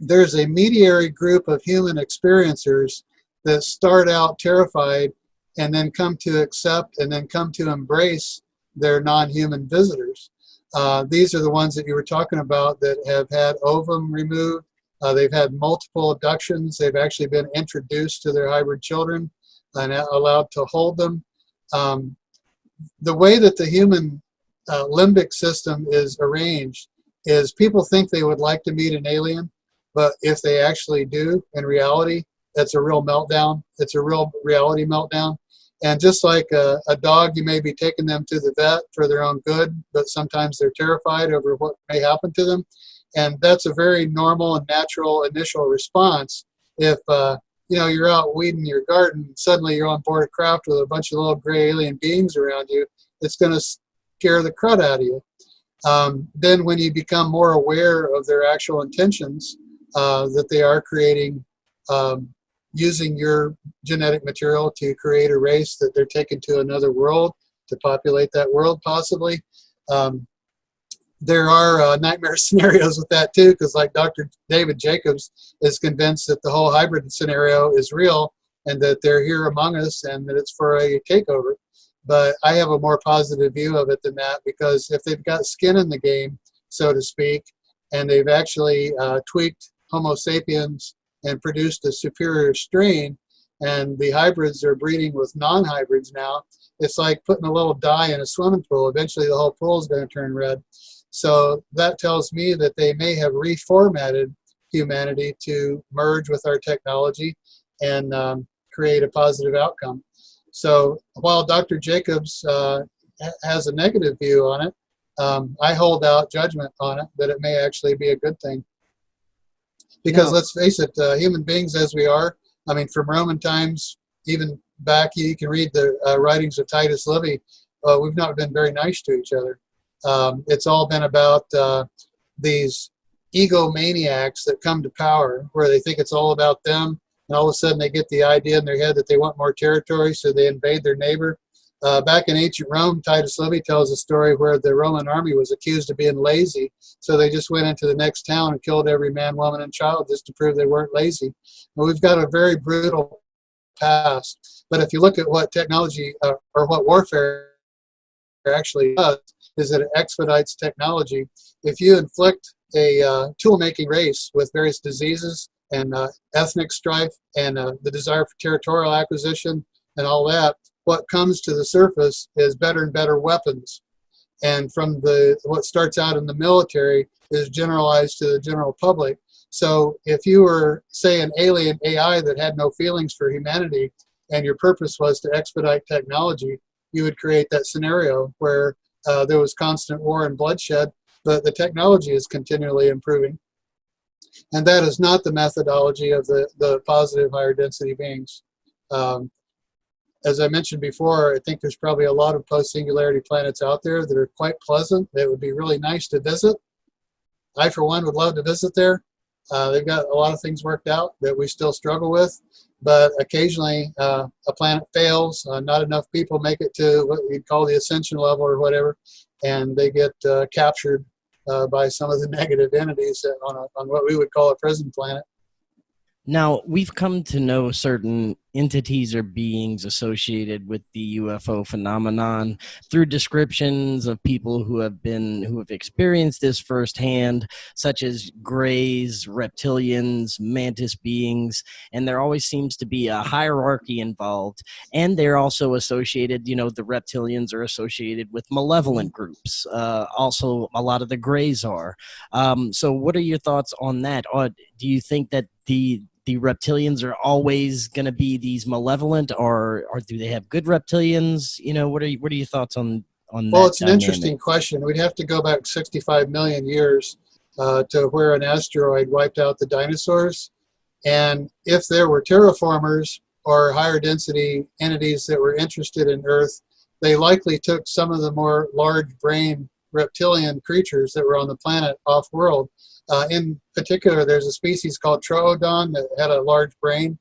There's a mediary group of human experiencers that start out terrified and then come to accept and then come to embrace their non-human visitors. These are the ones that you were talking about that have had ovum removed. They've had multiple abductions. They've actually been introduced to their hybrid children and allowed to hold them. The way that the human limbic system is arranged is people think they would like to meet an alien, but if they actually do, in reality, that's a real meltdown. It's a real reality meltdown. And just like a dog, you may be taking them to the vet for their own good, but sometimes they're terrified over what may happen to them. And that's a very normal and natural initial response. If you're out weeding your garden, and suddenly you're on board a craft with a bunch of little gray alien beings around you, it's going to scare the crud out of you. Then when you become more aware of their actual intentions, that they are creating, using your genetic material to create a race that they're taking to another world, to populate that world possibly. There are nightmare scenarios with that too, because like Dr. David Jacobs is convinced that the whole hybrid scenario is real and that they're here among us and that it's for a takeover. But I have a more positive view of it than that, because if they've got skin in the game, so to speak, and they've actually tweaked Homo sapiens and produced a superior strain, and the hybrids are breeding with non-hybrids now. It's like putting a little dye in a swimming pool. Eventually the whole pool is going to turn red. So that tells me that they may have reformatted humanity to merge with our technology and create a positive outcome. So while Dr. Jacobs has a negative view on it, I hold out judgment on it that it may actually be a good thing. Because let's face it, human beings as we are, I mean, from Roman times, even back, you can read the writings of Titus Livy, we've not been very nice to each other. It's all been about these egomaniacs that come to power where they think it's all about them, and all of a sudden they get the idea in their head that they want more territory, so they invade their neighbor. Back in ancient Rome, Titus Livy tells a story where the Roman army was accused of being lazy, so they just went into the next town and killed every man, woman, and child just to prove they weren't lazy. And we've got a very brutal past. But if you look at what technology or what warfare actually does, is that it expedites technology. If you inflict a tool-making race with various diseases and ethnic strife and the desire for territorial acquisition and all that, what comes to the surface is better and better weapons. And from what starts out in the military is generalized to the general public. So if you were, say, an alien AI that had no feelings for humanity and your purpose was to expedite technology, you would create that scenario where there was constant war and bloodshed, but the technology is continually improving. And that is not the methodology of the positive higher density beings. As I mentioned before, I think there's probably a lot of post-singularity planets out there that are quite pleasant, that would be really nice to visit. I, for one, would love to visit there. They've got a lot of things worked out that we still struggle with, but occasionally a planet fails, not enough people make it to what we'd call the ascension level or whatever, and they get captured by some of the negative entities on what we would call a prison planet. Now, we've come to know certain entities or beings associated with the UFO phenomenon through descriptions of people who have experienced this firsthand, such as greys, reptilians, mantis beings, and there always seems to be a hierarchy involved. And they're also associated, the reptilians are associated with malevolent groups. Also, a lot of the greys are. So what are your thoughts on that? Do you think that the reptilians are always going to be these malevolent, or do they have good reptilians? What are your thoughts on that? Well, it's an dynamic? Interesting question. We'd have to go back 65 million years to where an asteroid wiped out the dinosaurs. And if there were terraformers or higher density entities that were interested in Earth, they likely took some of the more large brain reptilian creatures that were on the planet off-world. In particular, there's a species called Troodon that had a large brain.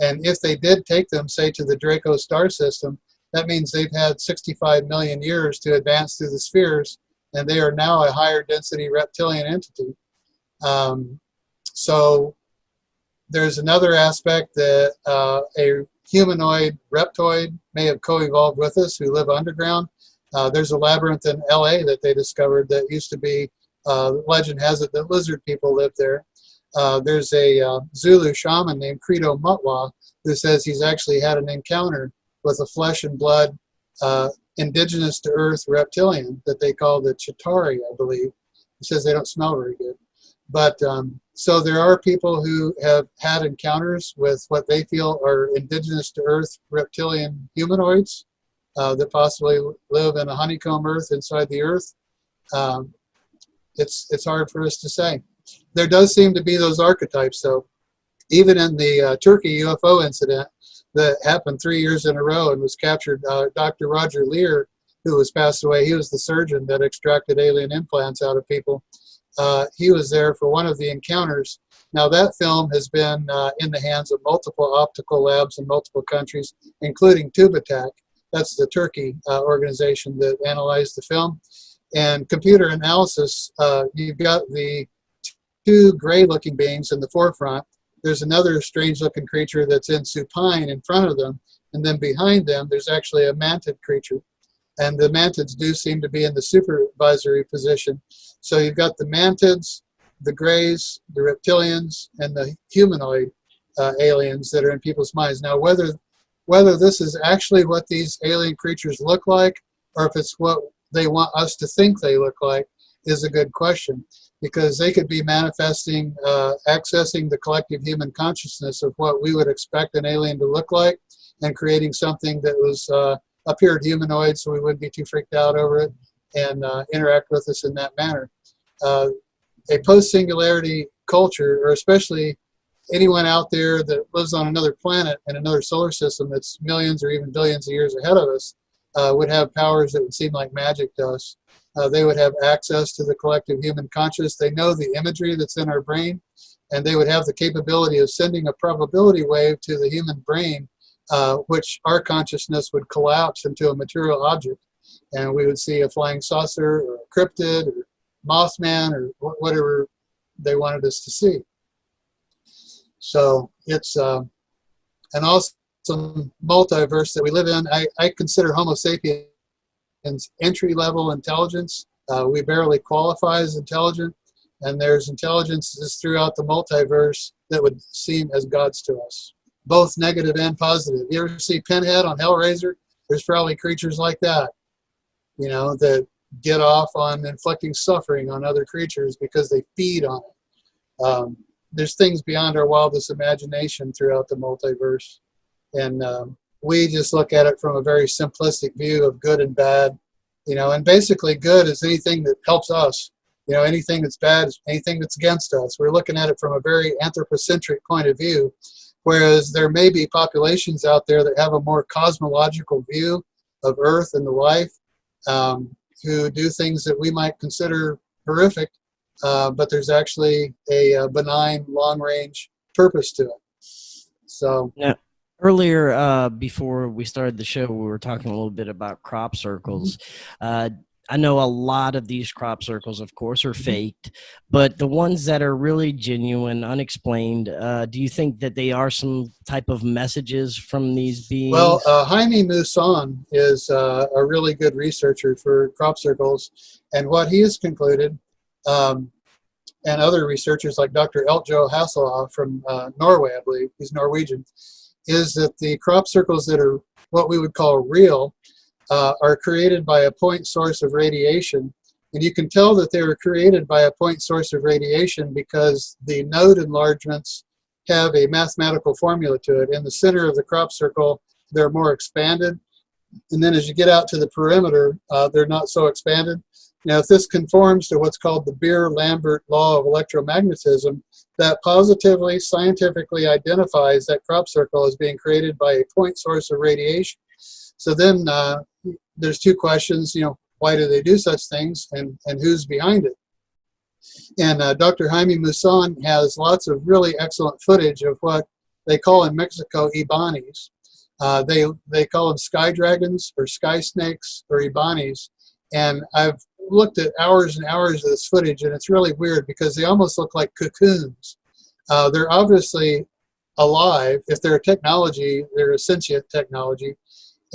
And if they did take them, say, to the Draco star system, that means they've had 65 million years to advance through the spheres, and they are now a higher density reptilian entity. So there's another aspect that a humanoid reptoid may have co-evolved with us who live underground. There's a labyrinth in LA that they discovered that used to be, legend has it that lizard people live there. There's a Zulu shaman named Credo Mutwa who says he's actually had an encounter with a flesh and blood indigenous to Earth reptilian that they call the Chitauri, I believe. He says they don't smell very good. But so there are people who have had encounters with what they feel are indigenous to Earth reptilian humanoids that possibly live in a honeycomb Earth inside the Earth. It's hard for us to say. There does seem to be those archetypes, though. Even in the Turkey UFO incident that happened 3 years in a row and was captured, Dr. Roger Lear, who was passed away, he was the surgeon that extracted alien implants out of people. He was there for one of the encounters. Now, that film has been in the hands of multiple optical labs in multiple countries, including TÜBİTAK. That's the Turkey organization that analyzed the film. And computer analysis, you've got the two gray-looking beings in the forefront. There's another strange-looking creature that's in supine in front of them, and then behind them, there's actually a mantid creature. And the mantids do seem to be in the supervisory position. So you've got the mantids, the Greys, the reptilians, and the humanoid aliens that are in people's minds. Now, whether this is actually what these alien creatures look like, or if it's what they want us to think they look like, is a good question, because they could be manifesting, accessing the collective human consciousness of what we would expect an alien to look like, and creating something that was appeared humanoid, so we wouldn't be too freaked out over it, and interact with us in that manner. A post-singularity culture, or especially anyone out there that lives on another planet in another solar system that's millions or even billions of years ahead of us, would have powers that would seem like magic to us. They would have access to the collective human conscious. They know the imagery that's in our brain, and they would have the capability of sending a probability wave to the human brain, which our consciousness would collapse into a material object, and we would see a flying saucer or a cryptid or Mothman or whatever they wanted us to see. So it's an awesome multiverse that we live in. I consider Homo sapiens entry-level intelligence. We barely qualify as intelligent, and there's intelligences throughout the multiverse that would seem as gods to us, both negative and positive. You ever see Pinhead on Hellraiser? There's probably creatures like that, you know, that get off on inflicting suffering on other creatures because they feed on it. There's things beyond our wildest imagination throughout the multiverse, and we just look at it from a very simplistic view of good and bad, you know, and basically good is anything that helps us, you know, anything that's bad is anything that's against us. We're looking at it from a very anthropocentric point of view, whereas there may be populations out there that have a more cosmological view of Earth and the life, who do things that we might consider horrific, but there's actually a benign, long-range purpose to it. So. Yeah. Earlier, before we started the show, we were talking a little bit about crop circles. I know a lot of these crop circles, of course, are faked, but the ones that are really genuine, unexplained, do you think that they are some type of messages from these beings? Well, Jaime Maussan is a really good researcher for crop circles, and what he has concluded, and other researchers like Dr. Eljo Hasselhoff from Norway, I believe, he's Norwegian, is that the crop circles that are what we would call real are created by a point source of radiation. And you can tell that they were created by a point source of radiation because the node enlargements have a mathematical formula to it. In the center of the crop circle, they're more expanded. And then as you get out to the perimeter, they're not so expanded. Now, if this conforms to what's called the Beer-Lambert law of electromagnetism, that positively, scientifically identifies that crop circle as being created by a point source of radiation. So then there's two questions, you know, why do they do such things, and who's behind it? And Dr. Jaime Maussan has lots of really excellent footage of what they call in Mexico Ibanis. They call them sky dragons or sky snakes or Ibanis. And I've looked at hours and hours of this footage, and it's really weird because they almost look like cocoons. They're obviously alive. If they're a technology, they're a sentient technology,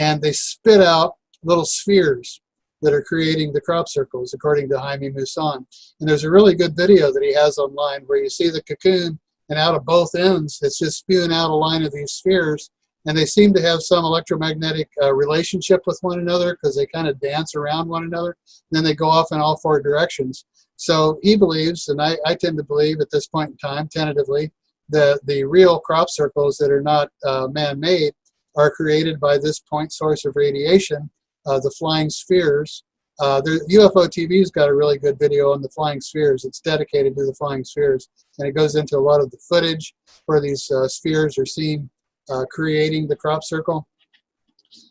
and they spit out little spheres that are creating the crop circles, according to Jaime Maussan. And there's a really good video that he has online where you see the cocoon, and out of both ends, it's just spewing out a line of these spheres, and they seem to have some electromagnetic relationship with one another because they kind of dance around one another, and then they go off in all four directions. So he believes, and I tend to believe at this point in time, tentatively, that the real crop circles that are not man-made are created by this point source of radiation, the flying spheres. UFO TV's got a really good video on the flying spheres. It's dedicated to the flying spheres, and it goes into a lot of the footage where these spheres are seen creating the crop circle.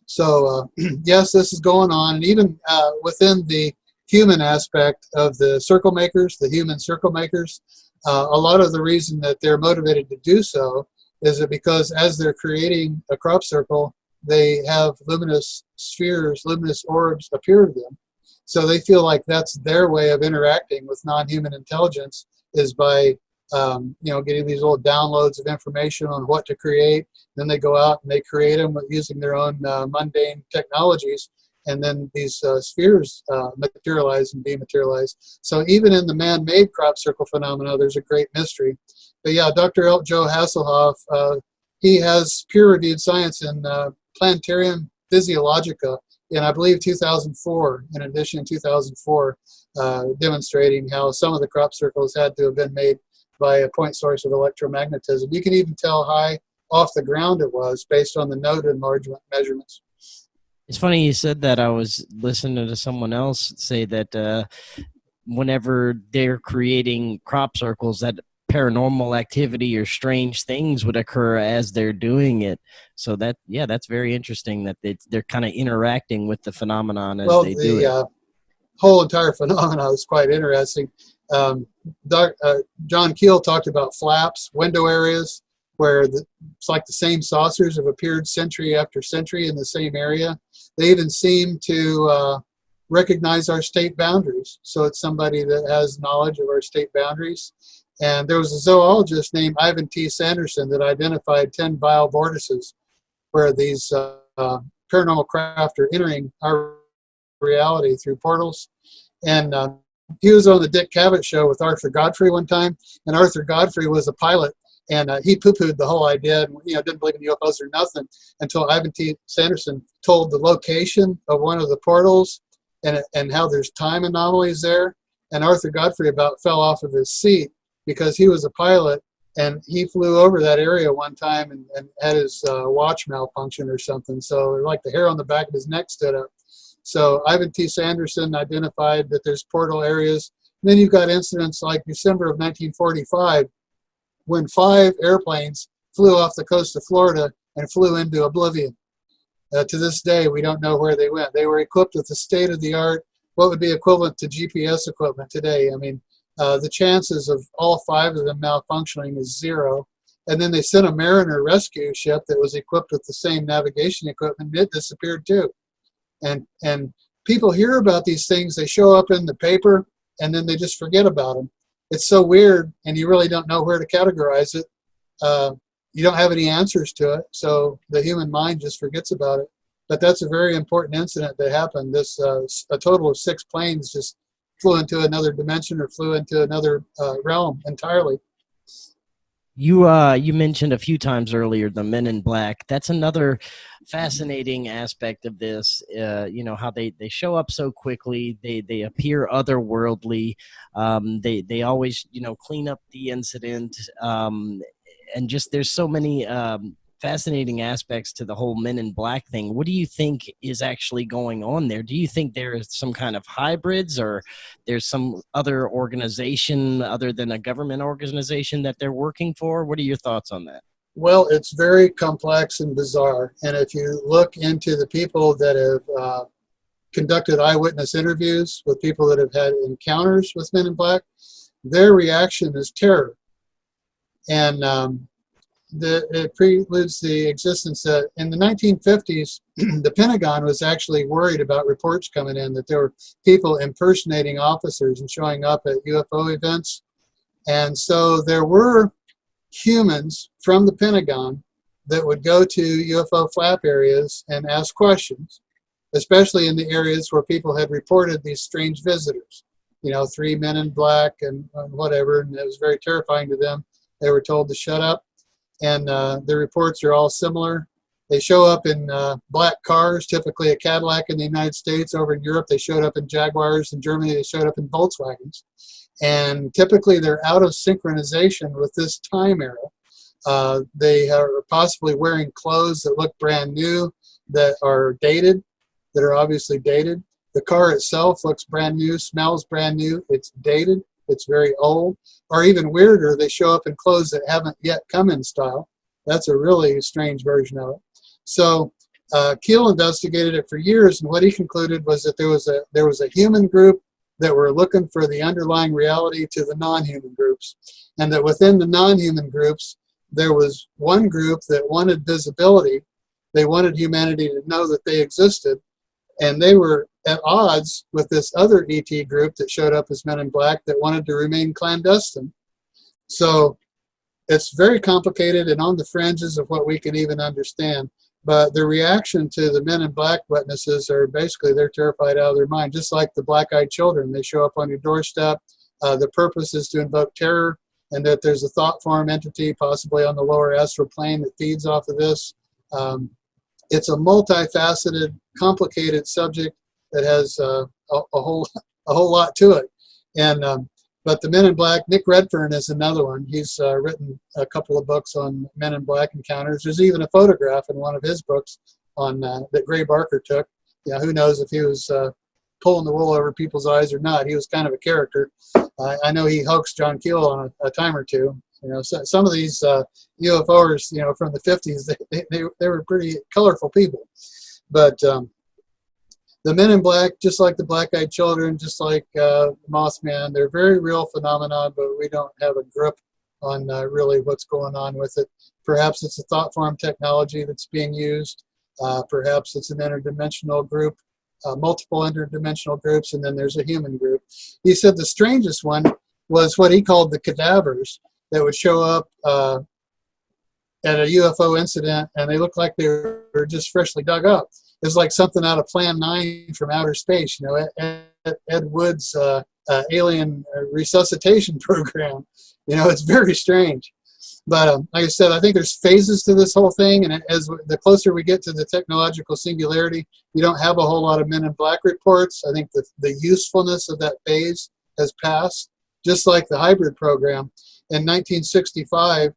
So yes, this is going on, and even within the human aspect of the circle makers, the human circle makers, a lot of the reason that they're motivated to do so is that because as they're creating a crop circle, they have luminous spheres, luminous orbs appear to them. So they feel like that's their way of interacting with non-human intelligence, is by getting these little downloads of information on what to create. Then they go out and they create them using their own mundane technologies. and then these spheres materialize and dematerialize. So even in the man-made crop circle phenomena, there's a great mystery. But yeah, Dr. Joe Hasselhoff, he has peer-reviewed science in Planetarium Physiologica in, I believe, 2004, in addition in 2004, demonstrating how some of the crop circles had to have been made by a point source of electromagnetism. You can even tell how off the ground it was based on the node enlargement measurements. It's funny you said that. I was listening to someone else say that whenever they're creating crop circles, that paranormal activity or strange things would occur as they're doing it. So that, yeah, that's very interesting that they're kind of interacting with the phenomenon as they do it. Well, the whole entire phenomenon is quite interesting. John Keel talked about flaps, window areas, where it's like the same saucers have appeared century after century in the same area. They even seem to recognize our state boundaries. So it's somebody that has knowledge of our state boundaries. And there was a zoologist named Ivan T. Sanderson that identified 10 vial vortices where these paranormal craft are entering our reality through portals. And he was on the Dick Cavett show with Arthur Godfrey one time, and Arthur Godfrey was a pilot, and he poo-pooed the whole idea, and didn't believe in UFOs or nothing until Ivan T. Sanderson told the location of one of the portals and how there's time anomalies there. And Arthur Godfrey about fell off of his seat because he was a pilot, and he flew over that area one time and had his watch malfunction or something. So like the hair on the back of his neck stood up. So Ivan T. Sanderson identified that there's portal areas. And then you've got incidents like December of 1945 when 5 airplanes flew off the coast of Florida and flew into oblivion. To this day, we don't know where they went. They were equipped with the state-of-the-art, what would be equivalent to GPS equipment today. I mean, the chances of all 5 of them malfunctioning is 0. And then they sent a Mariner rescue ship that was equipped with the same navigation equipment, and it disappeared too. And people hear about these things, they show up in the paper, and then they just forget about them. It's so weird, and you really don't know where to categorize it. You don't have any answers to it, so the human mind just forgets about it. But that's a very important incident that happened. This a total of 6 planes just flew into another dimension or flew into another realm entirely. You mentioned a few times earlier the Men in Black. That's another fascinating aspect of this. How they show up so quickly. They appear otherworldly. They always clean up the incident. And just there's so many fascinating aspects to the whole Men in Black thing. What do you think is actually going on there? Do you think there is some kind of hybrids, or there's some other organization other than a government organization that they're working for? What are your thoughts on that? Well, it's very complex and bizarre. And if you look into the people that have conducted eyewitness interviews with people that have had encounters with Men in Black, their reaction is terror. And it preludes the existence that in the 1950s, the Pentagon was actually worried about reports coming in that there were people impersonating officers and showing up at UFO events. And so there were humans from the Pentagon that would go to UFO flap areas and ask questions, especially in the areas where people had reported these strange visitors. 3 men in black and whatever, and it was very terrifying to them. They were told to shut up. And the reports are all similar. They show up in black cars, typically a Cadillac in the United States. Over in Europe, they showed up in Jaguars. In Germany, they showed up in Volkswagens. And typically, they're out of synchronization with this time era. They are possibly wearing clothes that look brand new, that are dated, that are obviously dated. The car itself looks brand new, smells brand new. It's dated. It's very old. Or even weirder, they show up in clothes that haven't yet come in style. That's a really strange version of it. So Keel investigated it for years, and what he concluded was that there was a human group that were looking for the underlying reality to the non-human groups, and that within the non-human groups, there was one group that wanted visibility. They wanted humanity to know that they existed, and they were at odds with this other ET group that showed up as Men in Black that wanted to remain clandestine. So it's very complicated and on the fringes of what we can even understand. But the reaction to the Men in Black witnesses are basically they're terrified out of their mind, just like the black-eyed children. They show up on your doorstep. The purpose is to invoke terror, and that there's a thought form entity possibly on the lower astral plane that feeds off of this. It's a multifaceted, complicated subject that has a whole lot to it. And but the Men in Black, Nick Redfern is another one. He's written a couple of books on Men in Black encounters. There's even a photograph in one of his books on that Gray Barker took. Yeah, who knows if he was pulling the wool over people's eyes or not. He was kind of a character. I know he hoaxed John Keel on a time or two. You know, so, some of these UFOers, you know, from the 50s, they were pretty colorful people. But the Men in Black, just like the black-eyed children, just like Mothman, they're very real phenomena, but we don't have a grip on really what's going on with it. Perhaps it's a thought form technology that's being used. Perhaps it's an interdimensional group, multiple interdimensional groups, and then there's a human group. He said the strangest one was what he called the cadavers that would show up at a UFO incident, and they look like they were just freshly dug up. It's like something out of Plan 9 from outer space, you know, Ed Wood's alien resuscitation program. You know, it's very strange. But like I said, I think there's phases to this whole thing, and as the closer we get to the technological singularity, you don't have a whole lot of Men in Black reports. I think the usefulness of that phase has passed, just like the hybrid program. In 1965,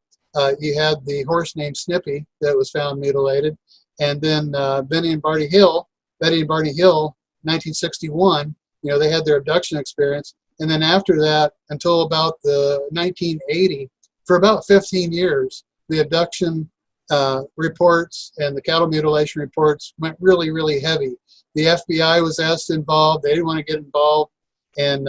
you had the horse named Snippy that was found mutilated. And then Betty and Barney Hill, 1961, you know, they had their abduction experience. And then after that, until about the 1980, for about 15 years, the abduction reports and the cattle mutilation reports went really, really heavy. The FBI was asked to involve. They didn't want to get involved. And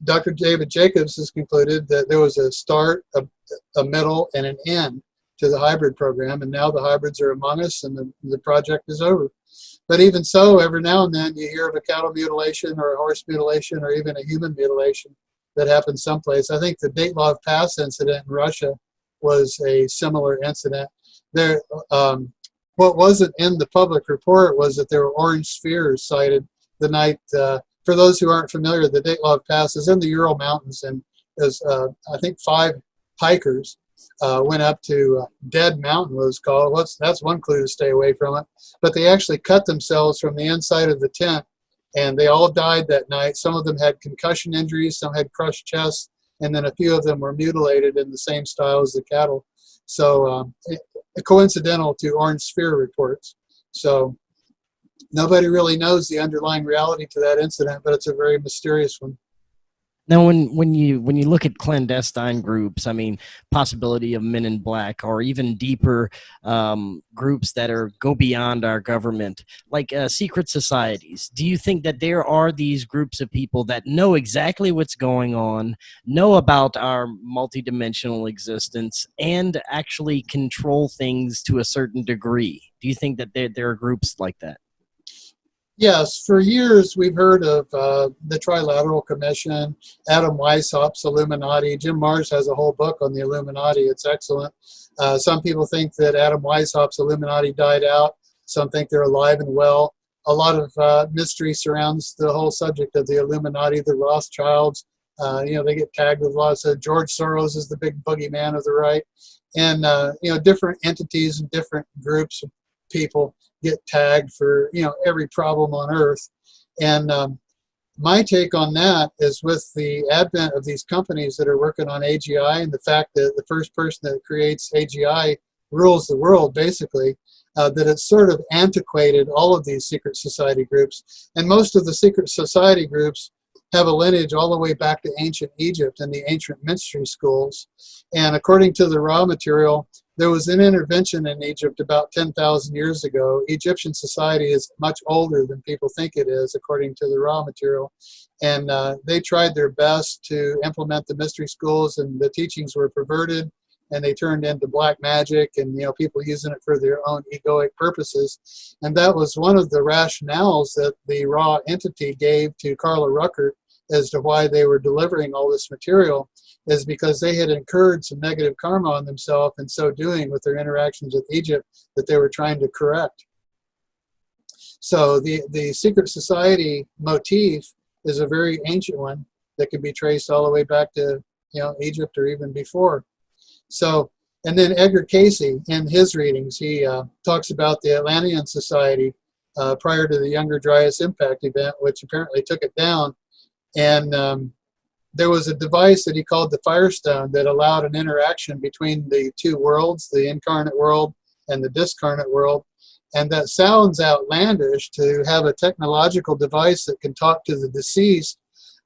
Dr. David Jacobs has concluded that there was a start, a middle, and an end to the hybrid program, and now the hybrids are among us, and the project is over. But even so, every now and then you hear of a cattle mutilation or a horse mutilation or even a human mutilation that happens someplace. I think the Dyatlov Pass incident in Russia was a similar incident. There, what wasn't in the public report was that there were orange spheres sighted the night. For those who aren't familiar, the Dyatlov Pass is in the Ural Mountains, and there's I think 5 hikers went up to Dead Mountain, what it was called. That's one clue to stay away from it. But they actually cut themselves from the inside of the tent, and they all died that night. Some of them had concussion injuries, some had crushed chests, and then a few of them were mutilated in the same style as the cattle. So coincidental to orange sphere reports. So nobody really knows the underlying reality to that incident, but it's a very mysterious one. Now, when you look at clandestine groups, I mean, possibility of Men in Black, or even deeper groups that go beyond our government, like secret societies. Do you think that there are these groups of people that know exactly what's going on, know about our multidimensional existence, and actually control things to a certain degree? Do you think that there are groups like that? Yes, for years we've heard of the Trilateral Commission, Adam Weishaupt's Illuminati. Jim Marrs has a whole book on the Illuminati. It's excellent. Some people think that Adam Weishaupt's Illuminati died out. Some think they're alive and well. A lot of mystery surrounds the whole subject of the Illuminati, the Rothschilds. You know, they get tagged with lots of George Soros is the big boogeyman of the right. And, you know, different entities and different groups of people get tagged for, you know, every problem on earth. And my take on that is with the advent of these companies that are working on AGI and the fact that the first person that creates AGI rules the world, basically, that it's sort of antiquated all of these secret society groups. And most of the secret society groups have a lineage all the way back to ancient Egypt and the ancient mystery schools. And according to the raw material, there was an intervention in Egypt about 10,000 years ago. Egyptian society is much older than people think it is, according to the raw material. And they tried their best to implement the mystery schools, and the teachings were perverted, and they turned into black magic, and, you know, people using it for their own egoic purposes. And that was one of the rationales that the raw entity gave to Carla Ruckert as to why they were delivering all this material. is because they had incurred some negative karma on themselves in so doing with their interactions with Egypt that they were trying to correct. So the secret society motif is a very ancient one that can be traced all the way back to, Egypt or even before. So, and then Edgar Casey, in his readings, he talks about the Atlantean Society prior to the Younger Dryas impact event, which apparently took it down. And there was a device that he called the Firestone that allowed an interaction between the two worlds, the incarnate world and the discarnate world. And that sounds outlandish to have a technological device that can talk to the deceased,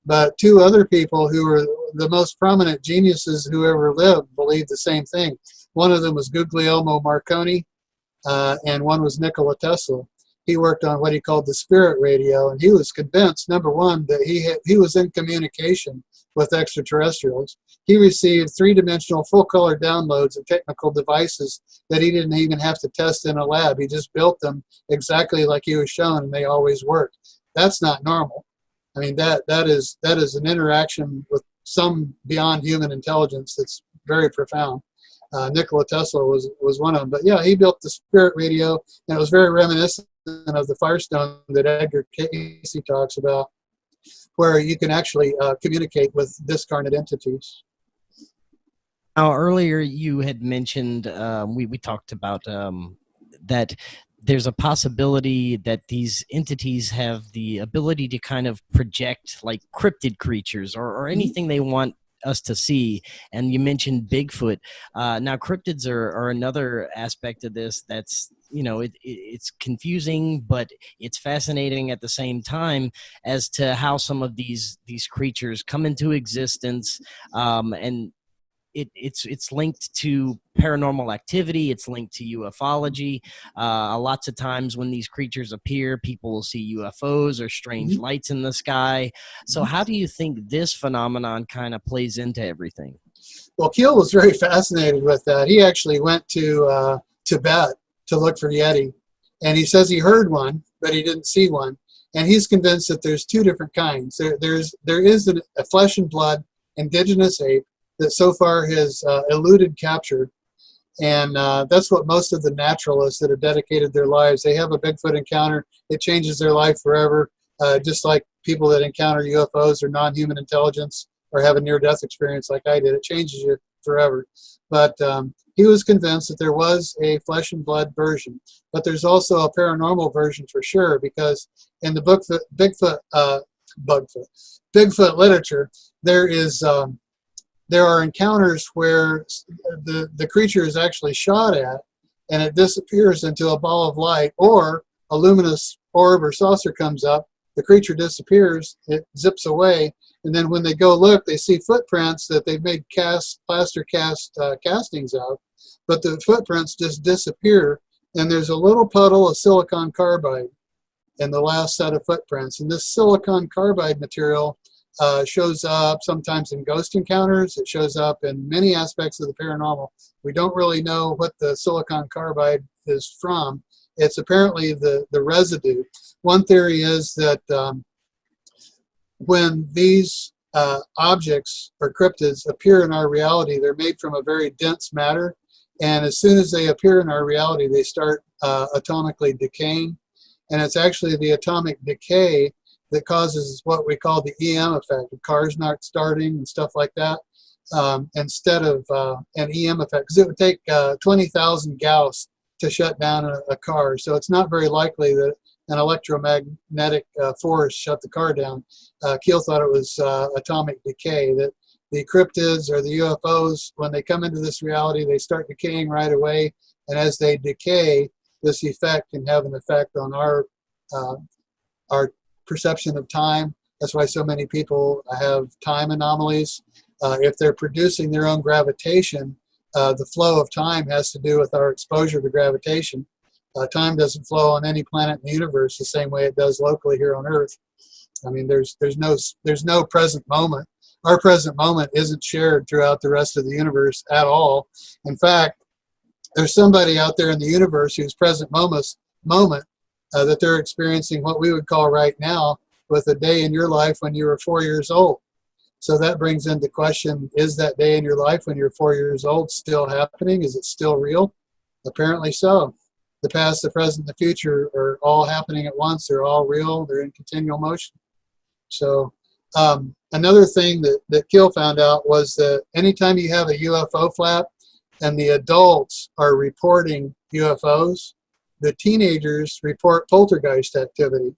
but two other people who were the most prominent geniuses who ever lived believed the same thing. One of them was Guglielmo Marconi, and one was Nikola Tesla. He worked on what he called the spirit radio, and he was convinced, number one, that he was in communication with extraterrestrials. He received three-dimensional full-color downloads of technical devices that he didn't even have to test in a lab. He just built them exactly like he was shown, and they always worked. That's not normal. I mean, that is an interaction with some beyond human intelligence that's very profound. Nikola Tesla was one of them. But yeah, he built the spirit radio, and it was very reminiscent of the Firestone that Edgar Casey talks about, where you can actually communicate with discarnate entities. Now, earlier you had mentioned, we talked about that there's a possibility that these entities have the ability to kind of project like cryptid creatures or anything they want us to see. And you mentioned Bigfoot. Now, cryptids are another aspect of this that's, it's confusing, but it's fascinating at the same time as to how some of these creatures come into existence, and it's linked to paranormal activity. It's linked to ufology. Lots of times when these creatures appear, people will see UFOs or strange lights in the sky. So how do you think this phenomenon kind of plays into everything? Well, Keel was very fascinated with that. He actually went to Tibet to look for Yeti, and he says he heard one, but he didn't see one. And he's convinced that there's two different kinds. There is a flesh and blood indigenous ape that so far has eluded capture. And that's what most of the naturalists that have dedicated their lives, they have a Bigfoot encounter, it changes their life forever, just like people that encounter UFOs or non-human intelligence or have a near-death experience like I did. It changes you forever. But he was convinced that there was a flesh and blood version. But there's also a paranormal version for sure, because in the Bigfoot literature, there are encounters where the creature is actually shot at and it disappears into a ball of light, or a luminous orb or saucer comes up, the creature disappears, it zips away, and then when they go look, they see footprints that they've made plaster castings of, but the footprints just disappear, and there's a little puddle of silicon carbide in the last set of footprints. And this silicon carbide material shows up sometimes in ghost encounters. It shows up in many aspects of the paranormal. We don't really know what the silicon carbide is from. It's apparently the residue. One theory is that when these objects or cryptids appear in our reality, they're made from a very dense matter. And as soon as they appear in our reality, they start atomically decaying. And it's actually the atomic decay that causes what we call the EM effect, of cars not starting and stuff like that, instead of an EM effect, because it would take 20,000 Gauss to shut down a car. So it's not very likely that an electromagnetic force shut the car down. Keel thought it was atomic decay, that the cryptids or the UFOs, when they come into this reality, they start decaying right away. And as they decay, this effect can have an effect on our perception of time. That's why so many people have time anomalies. If they're producing their own gravitation, the flow of time has to do with our exposure to gravitation. Time doesn't flow on any planet in the universe the same way it does locally here on Earth. I mean, there's no present moment. Our present moment isn't shared throughout the rest of the universe at all. In fact, there's somebody out there in the universe whose present moment that they're experiencing what we would call right now with a day in your life when you were 4 years old. So that brings into question, is that day in your life when you're 4 years old still happening? Is it still real? Apparently so. The past, the present, the future are all happening at once. They're all real. They're in continual motion. So another thing that Kiel found out was that anytime you have a UFO flap and the adults are reporting UFOs, the teenagers report poltergeist activity.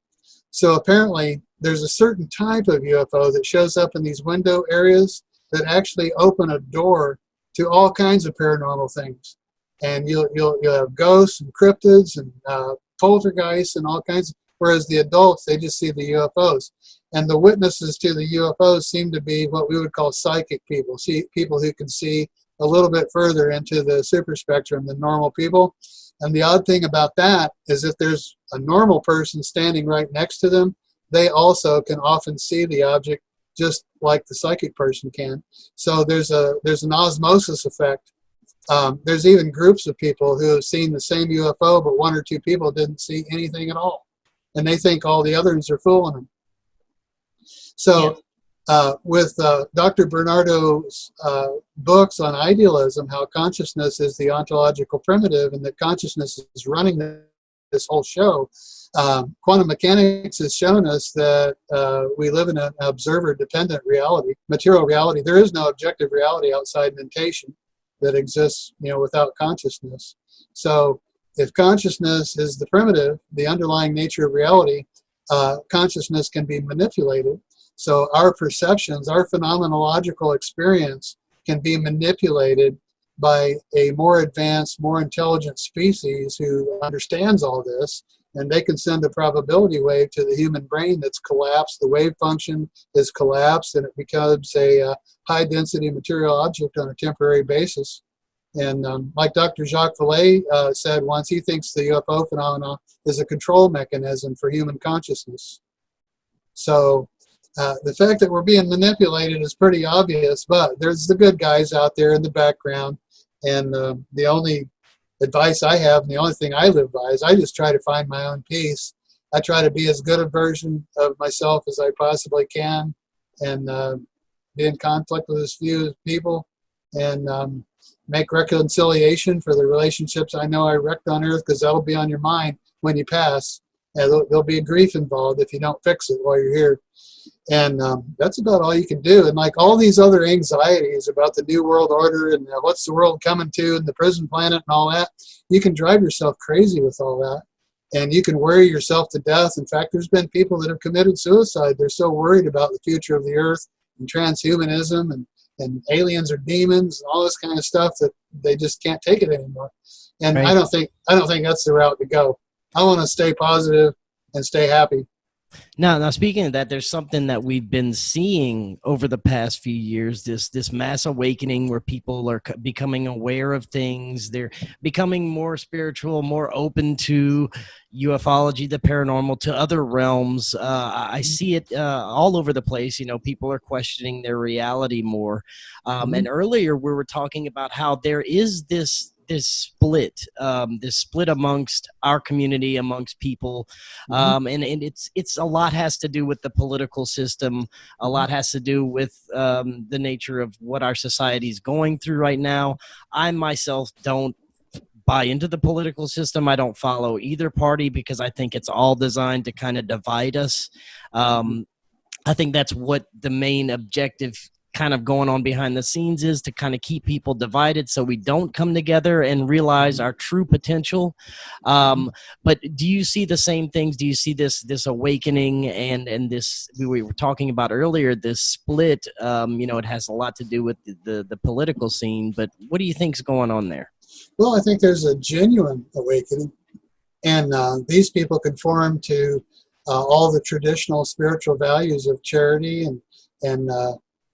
So apparently there's a certain type of UFO that shows up in these window areas that actually open a door to all kinds of paranormal things. And you'll have ghosts and cryptids and poltergeists and all kinds of, whereas the adults, they just see the UFOs. And the witnesses to the UFOs seem to be what we would call psychic people, people who can see a little bit further into the super spectrum than normal people. And the odd thing about that is if there's a normal person standing right next to them, they also can often see the object just like the psychic person can. So there's an osmosis effect. There's even groups of people who have seen the same UFO, but one or two people didn't see anything at all. And they think all the others are fooling them. So with Dr. Bernardo's books on idealism, how consciousness is the ontological primitive and that consciousness is running this whole show, quantum mechanics has shown us that we live in an observer-dependent reality, material reality. There is no objective reality outside mentation that exists, without consciousness. So if consciousness is the primitive, the underlying nature of reality, consciousness can be manipulated. So our perceptions, our phenomenological experience can be manipulated by a more advanced, more intelligent species who understands all this, and they can send a probability wave to the human brain that's collapsed. The wave function is collapsed, and it becomes a high-density material object on a temporary basis. And like Dr. Jacques Vallée said once, he thinks the UFO phenomenon is a control mechanism for human consciousness. So the fact that we're being manipulated is pretty obvious, but there's the good guys out there in the background. And the only advice I have, and the only thing I live by, is I just try to find my own peace. I try to be as good a version of myself as I possibly can, and be in conflict with as few people, and make reconciliation for the relationships I know I wrecked on earth, because that'll be on your mind when you pass. And there'll be a grief involved if you don't fix it while you're here. And that's about all you can do. And like all these other anxieties about the New World Order and what's the world coming to and the prison planet and all that, you can drive yourself crazy with all that. And you can worry yourself to death. In fact, there's been people that have committed suicide. They're so worried about the future of the earth and transhumanism and aliens or demons and all this kind of stuff that they just can't take it anymore. And right. I don't think that's the route to go. I want to stay positive and stay happy. Now, speaking of that, there's something that we've been seeing over the past few years, this mass awakening where people are becoming aware of things. They're becoming more spiritual, more open to ufology, the paranormal, to other realms. I see it all over the place. People are questioning their reality more. And earlier we were talking about how there is this split amongst our community, amongst people, and it's a lot has to do with the political system. A lot has to do with the nature of what our society is going through right now. I myself don't buy into the political system. I don't follow either party because I think it's all designed to kind of divide us. I think that's what the main objective kind of going on behind the scenes is, to kind of keep people divided so we don't come together and realize our true potential. But do you see the same things? Do you see this awakening and this we were talking about earlier, this split? It has a lot to do with the political scene, but what do you think is going on there? Well, I think there's a genuine awakening, and these people conform to all the traditional spiritual values of charity and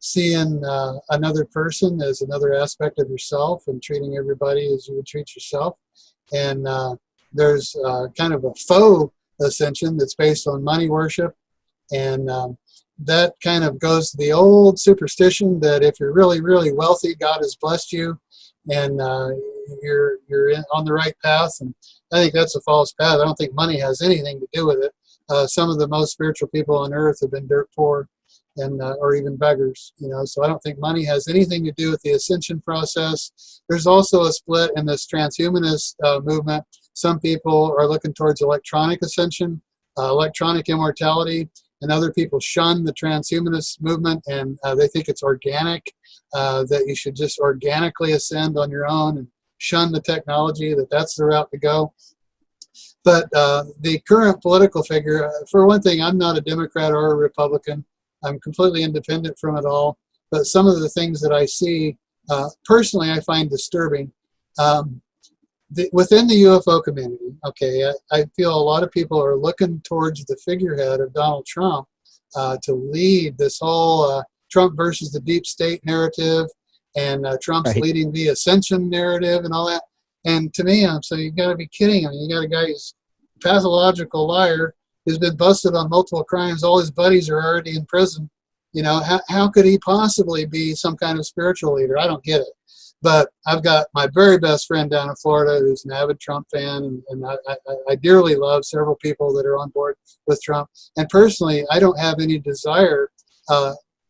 seeing another person as another aspect of yourself and treating everybody as you would treat yourself. And there's kind of a faux ascension that's based on money worship. And that kind of goes to the old superstition that if you're really, really wealthy, God has blessed you and you're on the right path. And I think that's a false path. I don't think money has anything to do with it. Some of the most spiritual people on earth have been dirt poor. and or even beggars, So I don't think money has anything to do with the ascension process. There's also a split in this transhumanist movement. Some people are looking towards electronic ascension, electronic immortality, and other people shun the transhumanist movement, and they think it's organic, that you should just organically ascend on your own and shun the technology, that's the route to go. But the current political figure, for one thing, I'm not a Democrat or a Republican. I'm completely independent from it all. But some of the things that I see, personally, I find disturbing. Within the UFO community, okay, I feel a lot of people are looking towards the figurehead of Donald Trump to lead this whole Trump versus the deep state narrative, and Trump's leading the ascension narrative and all that. And to me, I'm saying, you got to be kidding me. You got a guy who's a pathological liar who's been busted on multiple crimes. All his buddies are already in prison. How could he possibly be some kind of spiritual leader? I don't get it. But I've got my very best friend down in Florida who's an avid Trump fan, and I dearly love several people that are on board with Trump. And personally, I don't have any desire,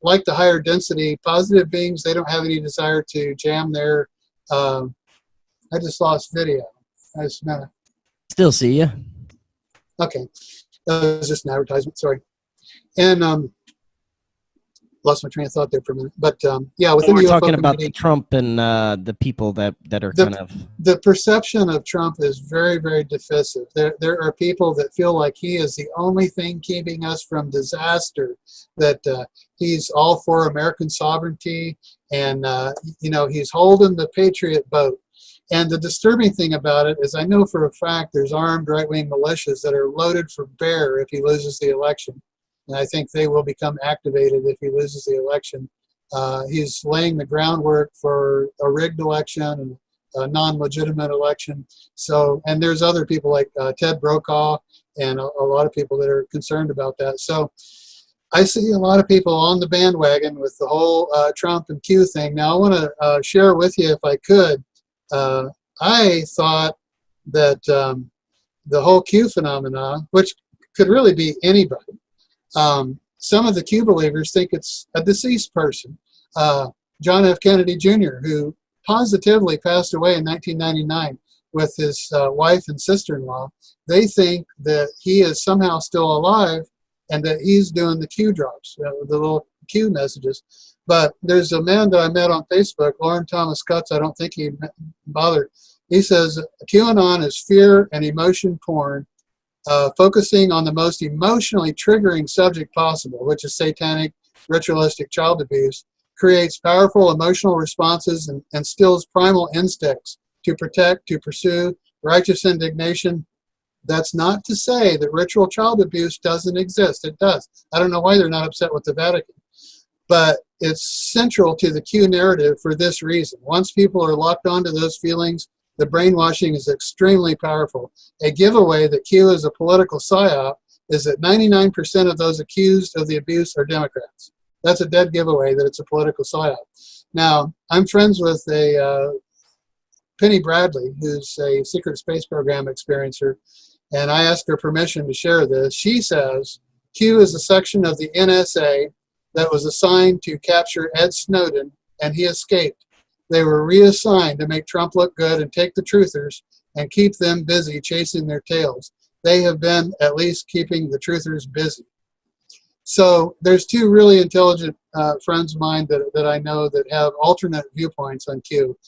like the higher density positive beings, they don't have any desire to jam their, I just lost video. I just meant Still see you. Okay. That was just an advertisement, sorry. And lost my train of thought there for a minute. But yeah, within we're the UFO talking about community, Trump and the people that are kind of... The perception of Trump is very, very divisive. There are people that feel like he is the only thing keeping us from disaster, that he's all for American sovereignty, and he's holding the patriot boat. And the disturbing thing about it is, I know for a fact there's armed right-wing militias that are loaded for bear if he loses the election. And I think they will become activated if he loses the election. He's laying the groundwork for a rigged election and a non-legitimate election. So, and there's other people like Ted Brokaw and a lot of people that are concerned about that. So I see a lot of people on the bandwagon with the whole Trump and Q thing. Now I want to share with you, if I could, I thought that the whole Q phenomena, which could really be anybody, some of the Q believers think it's a deceased person. John F. Kennedy Jr., who positively passed away in 1999 with his wife and sister-in-law, they think that he is somehow still alive and that he's doing the Q drops, the little Q messages. But there's a man that I met on Facebook, Lauren Thomas Cutts, I don't think he bothered. He says, QAnon is fear and emotion porn, focusing on the most emotionally triggering subject possible, which is satanic, ritualistic child abuse, creates powerful emotional responses and instills primal instincts to protect, to pursue, righteous indignation. That's not to say that ritual child abuse doesn't exist. It does. I don't know why they're not upset with the Vatican. But it's central to the Q narrative for this reason. Once people are locked onto those feelings, the brainwashing is extremely powerful. A giveaway that Q is a political psyop is that 99% of those accused of the abuse are Democrats. That's a dead giveaway that it's a political psyop. Now, I'm friends with a Penny Bradley, who's a secret space program experiencer, and I asked her permission to share this. She says Q is a section of the NSA that was assigned to capture Ed Snowden, and he escaped. They were reassigned to make Trump look good and take the truthers and keep them busy chasing their tails. They have been at least keeping the truthers busy. So there's two really intelligent friends of mine that I know that have alternate viewpoints on Q.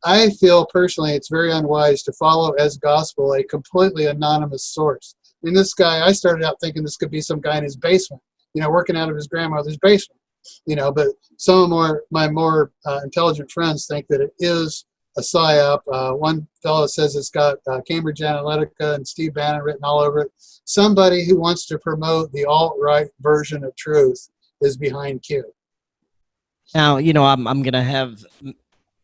I feel personally it's very unwise to follow as gospel a completely anonymous source. I mean, this guy, I started out thinking this could be some guy in his basement, working out of his grandmother's basement, but some of my more intelligent friends think that it is a psyop. One fellow says it's got Cambridge Analytica and Steve Bannon written all over it. Somebody who wants to promote the alt-right version of truth is behind Q. Now, I'm going to have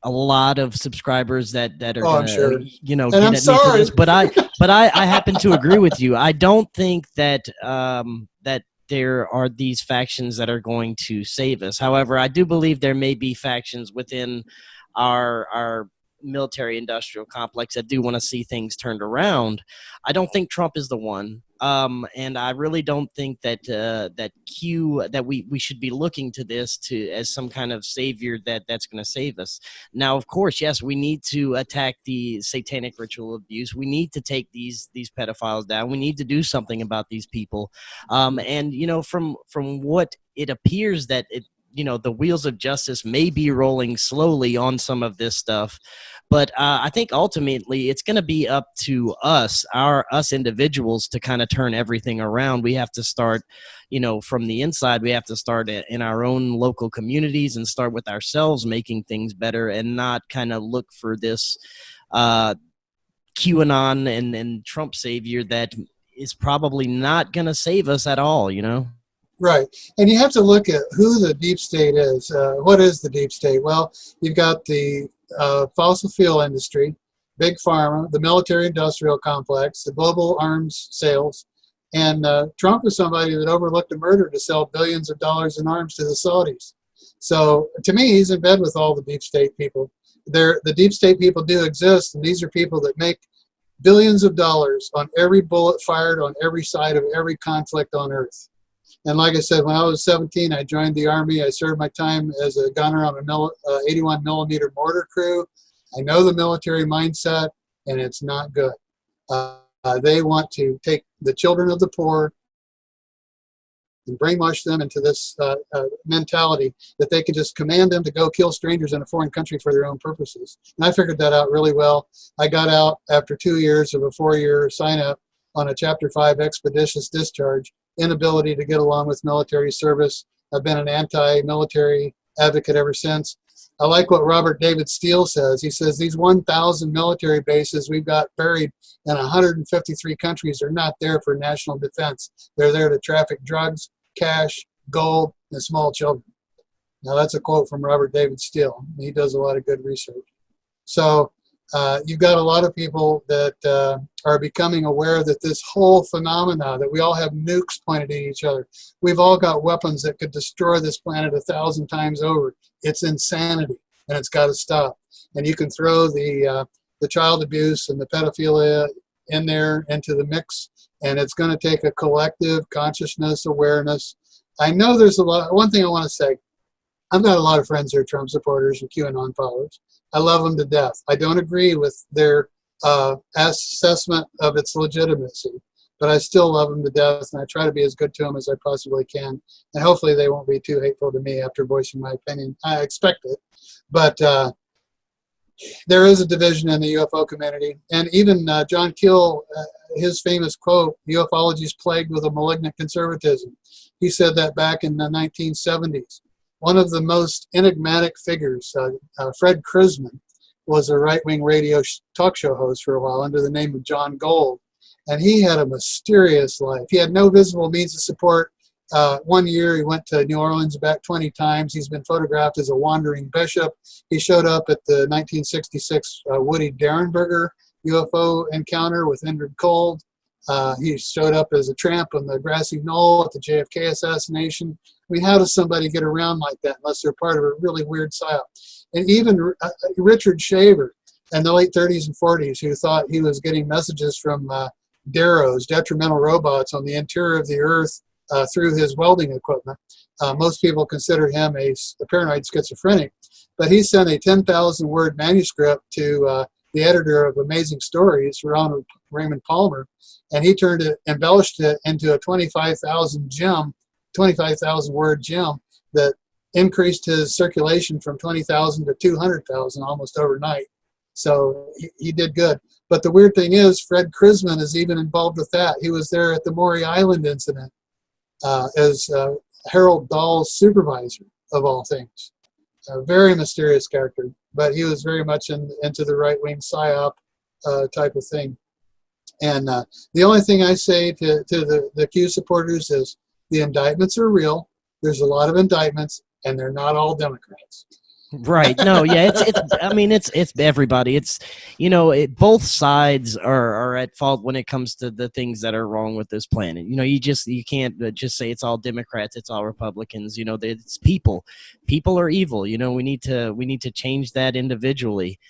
a lot of subscribers that are going to, sure. Get at me for this, but I happen to agree with you. I don't think that that there are these factions that are going to save us. However, I do believe there may be factions within our military industrial complex that do want to see things turned around. I don't think Trump is the one. And I really don't think that we should be looking to this as some kind of savior that's going to save us. Now, of course, yes, we need to attack the satanic ritual abuse. We need to take these pedophiles down. We need to do something about these people. And from what it appears that the wheels of justice may be rolling slowly on some of this stuff. But I think ultimately it's going to be up to us individuals to kind of turn everything around. We have to start, from the inside. We have to start in our own local communities and start with ourselves making things better, and not kind of look for this QAnon and Trump savior that is probably not going to save us at all, Right. And you have to look at who the deep state is. What is the deep state? Well, you've got the fossil fuel industry, big pharma, the military industrial complex, the global arms sales. And Trump is somebody that overlooked a murder to sell billions of dollars in arms to the Saudis. So to me, he's in bed with all the deep state people. The deep state people do exist, and these are people that make billions of dollars on every bullet fired on every side of every conflict on earth. And like I said, when I was 17, I joined the Army. I served my time as a gunner on a 81 millimeter mortar crew. I know the military mindset, and it's not good. They want to take the children of the poor and brainwash them into this mentality that they can just command them to go kill strangers in a foreign country for their own purposes. And I figured that out really well. I got out after 2 years of a 4-year sign-up on a Chapter 5 expeditious discharge, inability to get along with military service. I've been an anti-military advocate ever since. I like what Robert David Steele says. He says these 1,000 military bases we've got buried in 153 countries are not there for national defense. They're there to traffic drugs, cash, gold, and small children. Now that's a quote from Robert David Steele. He does a lot of good research. So you've got a lot of people that are becoming aware that this whole phenomena, that we all have nukes pointed at each other. We've all got weapons that could destroy this planet 1,000 times over. It's insanity, and it's got to stop. And you can throw the child abuse and the pedophilia in there into the mix, and it's going to take a collective consciousness awareness. I know there's a lot. One thing I want to say, I've got a lot of friends who are Trump supporters and QAnon followers. I love them to death. I don't agree with their assessment of its legitimacy, but I still love them to death, and I try to be as good to them as I possibly can. And hopefully they won't be too hateful to me after voicing my opinion. I expect it. But there is a division in the UFO community. And even John Keel, his famous quote, "Ufology is plagued with a malignant conservatism." He said that back in the 1970s. One of the most enigmatic figures, Fred Krisman, was a right-wing radio talk show host for a while under the name of John Gold. And he had a mysterious life. He had no visible means of support. 1 year he went to New Orleans back 20 times. He's been photographed as a wandering bishop. He showed up at the 1966 Woody Derenberger UFO encounter with Indrid Cold. He showed up as a tramp on the grassy knoll at the JFK assassination. I mean, how does somebody get around like that unless they're part of a really weird psyop? And even Richard Shaver in the late 30s and 40s, who thought he was getting messages from DAROs, detrimental robots, on the interior of the earth through his welding equipment. Most people consider him a paranoid schizophrenic, but he sent a 10,000-word manuscript to the editor of Amazing Stories, Ronald Raymond Palmer, and he embellished it into a 25,000-word gem that increased his circulation from 20,000 to 200,000 almost overnight. So he did good. But the weird thing is, Fred Krisman is even involved with that. He was there at the Maury Island incident as Harold Dahl's supervisor, of all things. A very mysterious character, but he was very much into the right-wing psyop type of thing. And the only thing I say to the Q supporters is the indictments are real. There's a lot of indictments, and they're not all Democrats. Right. No, yeah, it's everybody. It's, both sides are at fault when it comes to the things that are wrong with this planet. You can't just say it's all Democrats, it's all Republicans. It's people. People are evil. We need to change that individually.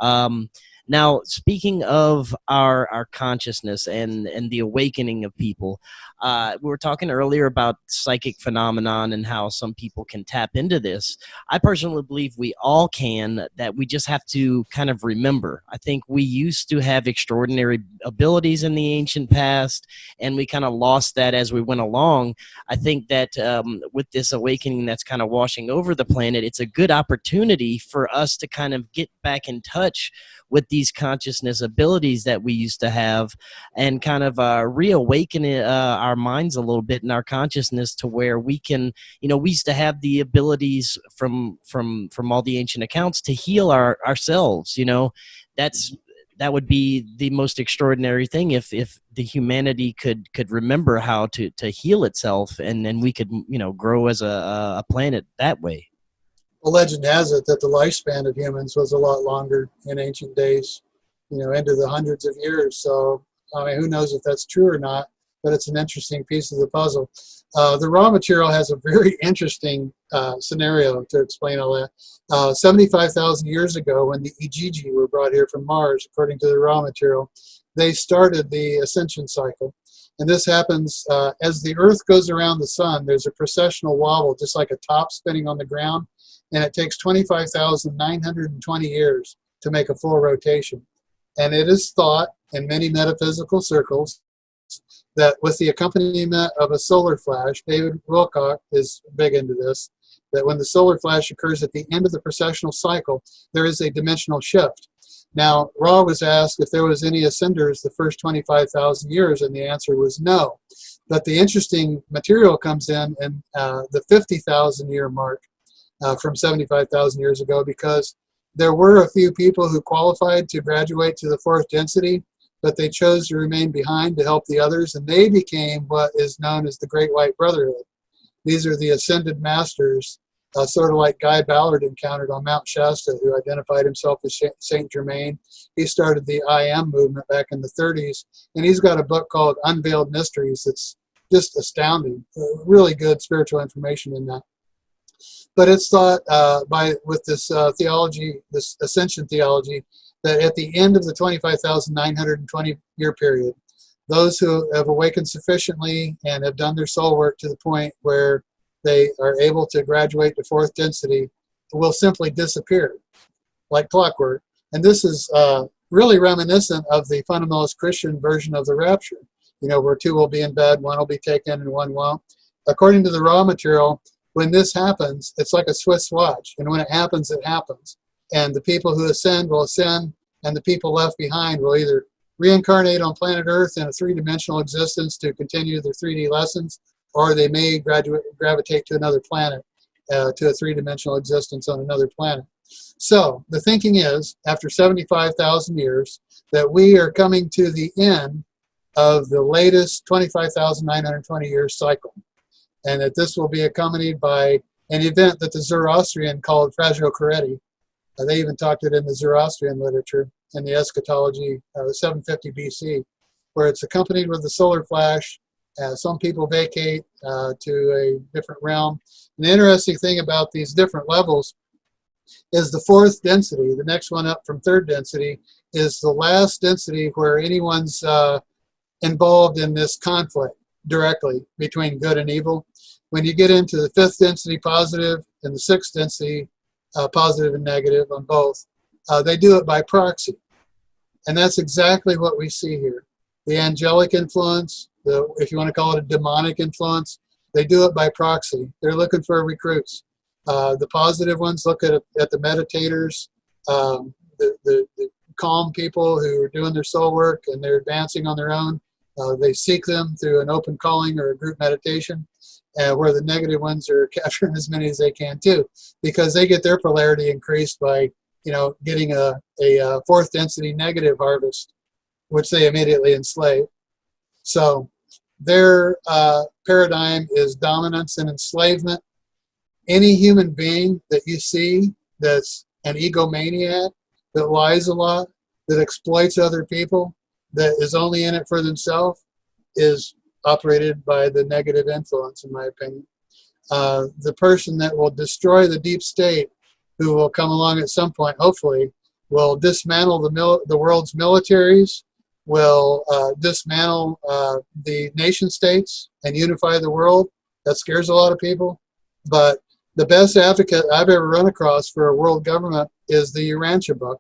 Now, speaking of our consciousness and the awakening of people, we were talking earlier about psychic phenomenon and how some people can tap into this. I personally believe we all can, that we just have to kind of remember. I think we used to have extraordinary abilities in the ancient past, and we kind of lost that as we went along. I think that with this awakening that's kind of washing over the planet, it's a good opportunity for us to kind of get back in touch with these consciousness abilities that we used to have, and kind of reawaken our minds a little bit in our consciousness to where we can, we used to have the abilities from all the ancient accounts to heal ourselves. That would be the most extraordinary thing if the humanity could remember how to heal itself, and then we could grow as a planet that way. Well, legend has it that the lifespan of humans was a lot longer in ancient days, into the hundreds of years. So, I mean, who knows if that's true or not, but it's an interesting piece of the puzzle. The raw material has a very interesting scenario to explain all that. 75,000 years ago, when the Igigi were brought here from Mars, according to the raw material, they started the ascension cycle. And this happens as the Earth goes around the sun. There's a precessional wobble, just like a top spinning on the ground. And it takes 25,920 years to make a full rotation. And it is thought in many metaphysical circles that with the accompaniment of a solar flash, David Wilcock is big into this, that when the solar flash occurs at the end of the precessional cycle, there is a dimensional shift. Now, Ra was asked if there was any ascenders the first 25,000 years, and the answer was no. But the interesting material comes in the 50,000 year mark. From 75,000 years ago, because there were a few people who qualified to graduate to the fourth density, but they chose to remain behind to help the others, and they became what is known as the Great White Brotherhood. These are the ascended masters, sort of like Guy Ballard encountered on Mount Shasta, who identified himself as Saint Germain. He started the I Am movement back in the 30s, and he's got a book called Unveiled Mysteries that's just astounding. Really good spiritual information in that. But it's thought with this theology, this ascension theology, that at the end of the 25,920 year period, those who have awakened sufficiently and have done their soul work to the point where they are able to graduate to fourth density will simply disappear like clockwork. And this is really reminiscent of the fundamentalist Christian version of the rapture, where two will be in bed, one will be taken and one won't. According to the raw material, when this happens, it's like a Swiss watch. And when it happens, it happens. And the people who ascend will ascend, and the people left behind will either reincarnate on planet Earth in a three-dimensional existence to continue their 3D lessons, or they may gravitate to another planet, to a three-dimensional existence on another planet. So the thinking is, after 75,000 years, that we are coming to the end of the latest 25,920 year cycle. And that this will be accompanied by an event that the Zoroastrian called Fragile Careti. They even talked it in the Zoroastrian literature, in the eschatology, 750 BC, where it's accompanied with the solar flash. Some people vacate to a different realm. And the interesting thing about these different levels is the fourth density, the next one up from third density, is the last density where anyone's involved in this conflict directly between good and evil. When you get into the fifth density positive and the sixth density positive and negative on both, they do it by proxy. And that's exactly what we see here. The angelic influence, if you want to call it a demonic influence, they do it by proxy. They're looking for recruits. The positive ones look at the meditators, the calm people who are doing their soul work and they're advancing on their own. They seek them through an open calling or a group meditation, where the negative ones are capturing as many as they can too, because they get their polarity increased by getting a fourth density negative harvest, which they immediately enslave. So their paradigm is dominance and enslavement. Any human being that you see that's an egomaniac, that lies a lot, that exploits other people, that is only in it for themselves, is operated by the negative influence, in my opinion. The person that will destroy the deep state, who will come along at some point, hopefully, will dismantle the world's militaries, will dismantle the nation states and unify the world. That scares a lot of people. But the best advocate I've ever run across for a world government is the Urantia book.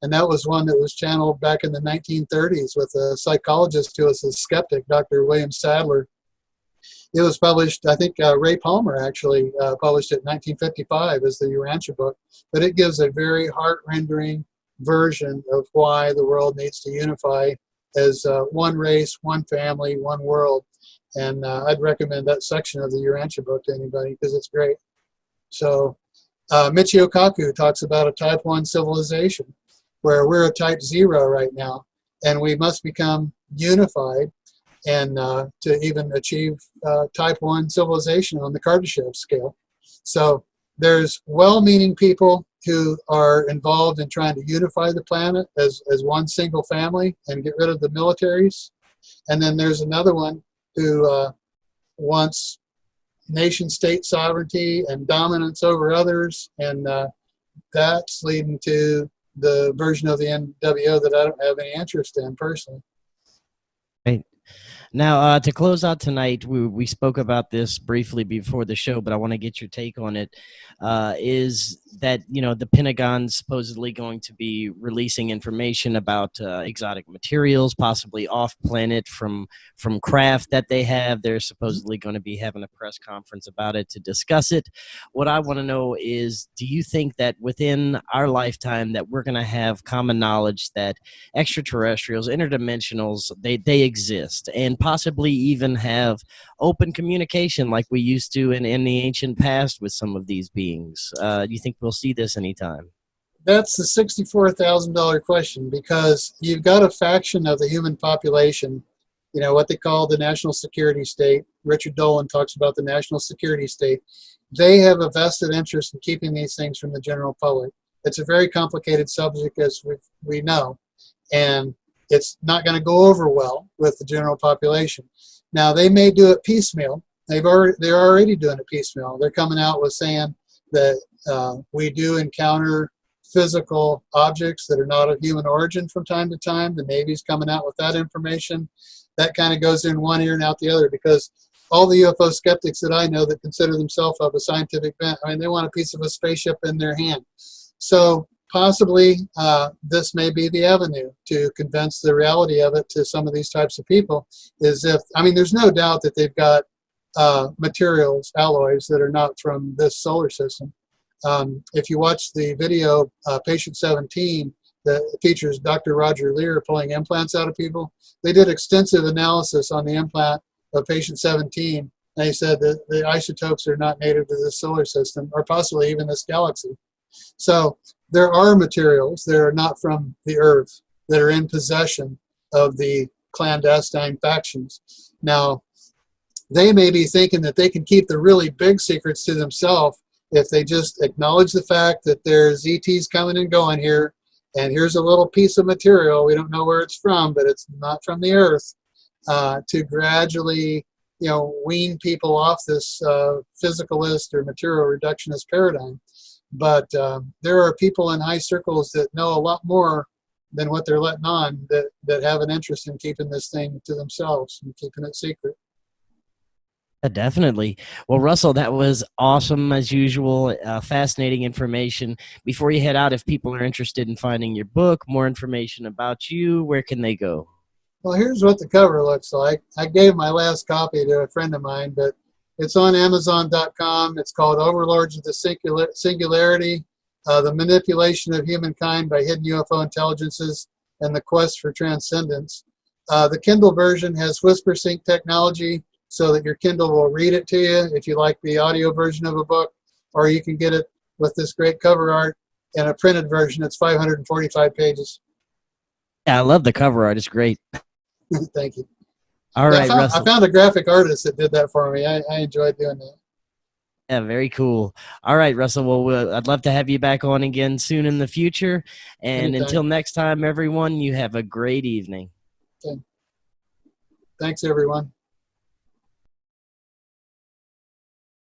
And that was one that was channeled back in the 1930s with a psychologist who was a skeptic, Dr. William Sadler. It was published, I think Ray Palmer actually published it in 1955 as the Urantia book. But it gives a very heart-rendering version of why the world needs to unify as one race, one family, one world. And I'd recommend that section of the Urantia book to anybody because it's great. So Michio Kaku talks about a type 1 civilization where we're a type 0 right now, and we must become unified and to even achieve type 1 civilization on the Kardashev scale. So there's well-meaning people who are involved in trying to unify the planet as one single family and get rid of the militaries. And then there's another one who wants nation-state sovereignty and dominance over others, and that's leading to the version of the NWO that I don't have any interest in personally. Right. Now, to close out tonight, we spoke about this briefly before the show, but I want to get your take on it. Is that, you know, the Pentagon's supposedly going to be releasing information about exotic materials, possibly off-planet from craft that they have. They're supposedly going to be having a press conference about it to discuss it. What I want to know is, do you think that within our lifetime that we're going to have common knowledge that extraterrestrials, interdimensionals, they exist, and possibly even have open communication like we used to in the ancient past with some of these beings? Do you think we'll see this anytime? That's the $64,000 question, because you've got a faction of the human population, you know, what they call the national security state. Richard Dolan talks about the national security state. They have a vested interest in keeping these things from the general public. It's a very complicated subject, as we know, and it's not going to go over well with the general population. Now, they may do it piecemeal. They're already doing it piecemeal. They're coming out with saying that we do encounter physical objects that are not of human origin from time to time. The Navy's coming out with that information. That kind of goes in one ear and out the other, because all the UFO skeptics that I know that consider themselves of a scientific bent, I mean, they want a piece of a spaceship in their hand. So possibly this may be the avenue to convince the reality of it to some of these types of people. Is if, I mean, there's no doubt that they've got materials, alloys that are not from this solar system. If you watch the video, Patient 17, that features Dr. Roger Lear pulling implants out of people, they did extensive analysis on the implant of Patient 17, and they said that the isotopes are not native to this solar system, or possibly even this galaxy. So there are materials that are not from the Earth that are in possession of the clandestine factions. Now, they may be thinking that they can keep the really big secrets to themselves if they just acknowledge the fact that there's ETs coming and going here, and here's a little piece of material. We don't know where it's from, but it's not from the Earth, to gradually, you know, wean people off this physicalist or material reductionist paradigm. But there are people in high circles that know a lot more than what they're letting on, that have an interest in keeping this thing to themselves and keeping it secret. Definitely. Well, Russell, that was awesome as usual. Fascinating information. Before you head out, if people are interested in finding your book, more information about you, where can they go? Well, here's what the cover looks like. I gave my last copy to a friend of mine, but it's on Amazon.com. It's called Overlords of the Singularity, The Manipulation of Humankind by Hidden UFO Intelligences and the Quest for Transcendence. The Kindle version has whisper sync technology, so that your Kindle will read it to you if you like the audio version of a book, or you can get it with this great cover art in a printed version. It's 545 pages. Yeah, I love the cover art. It's great. Thank you. All right, Russell. I found a graphic artist that did that for me. I enjoyed doing that. Yeah, very cool. All right, Russell. Well, I'd love to have you back on again soon in the future. And Anytime. Until next time, everyone, you have a great evening. Okay. Thanks, everyone.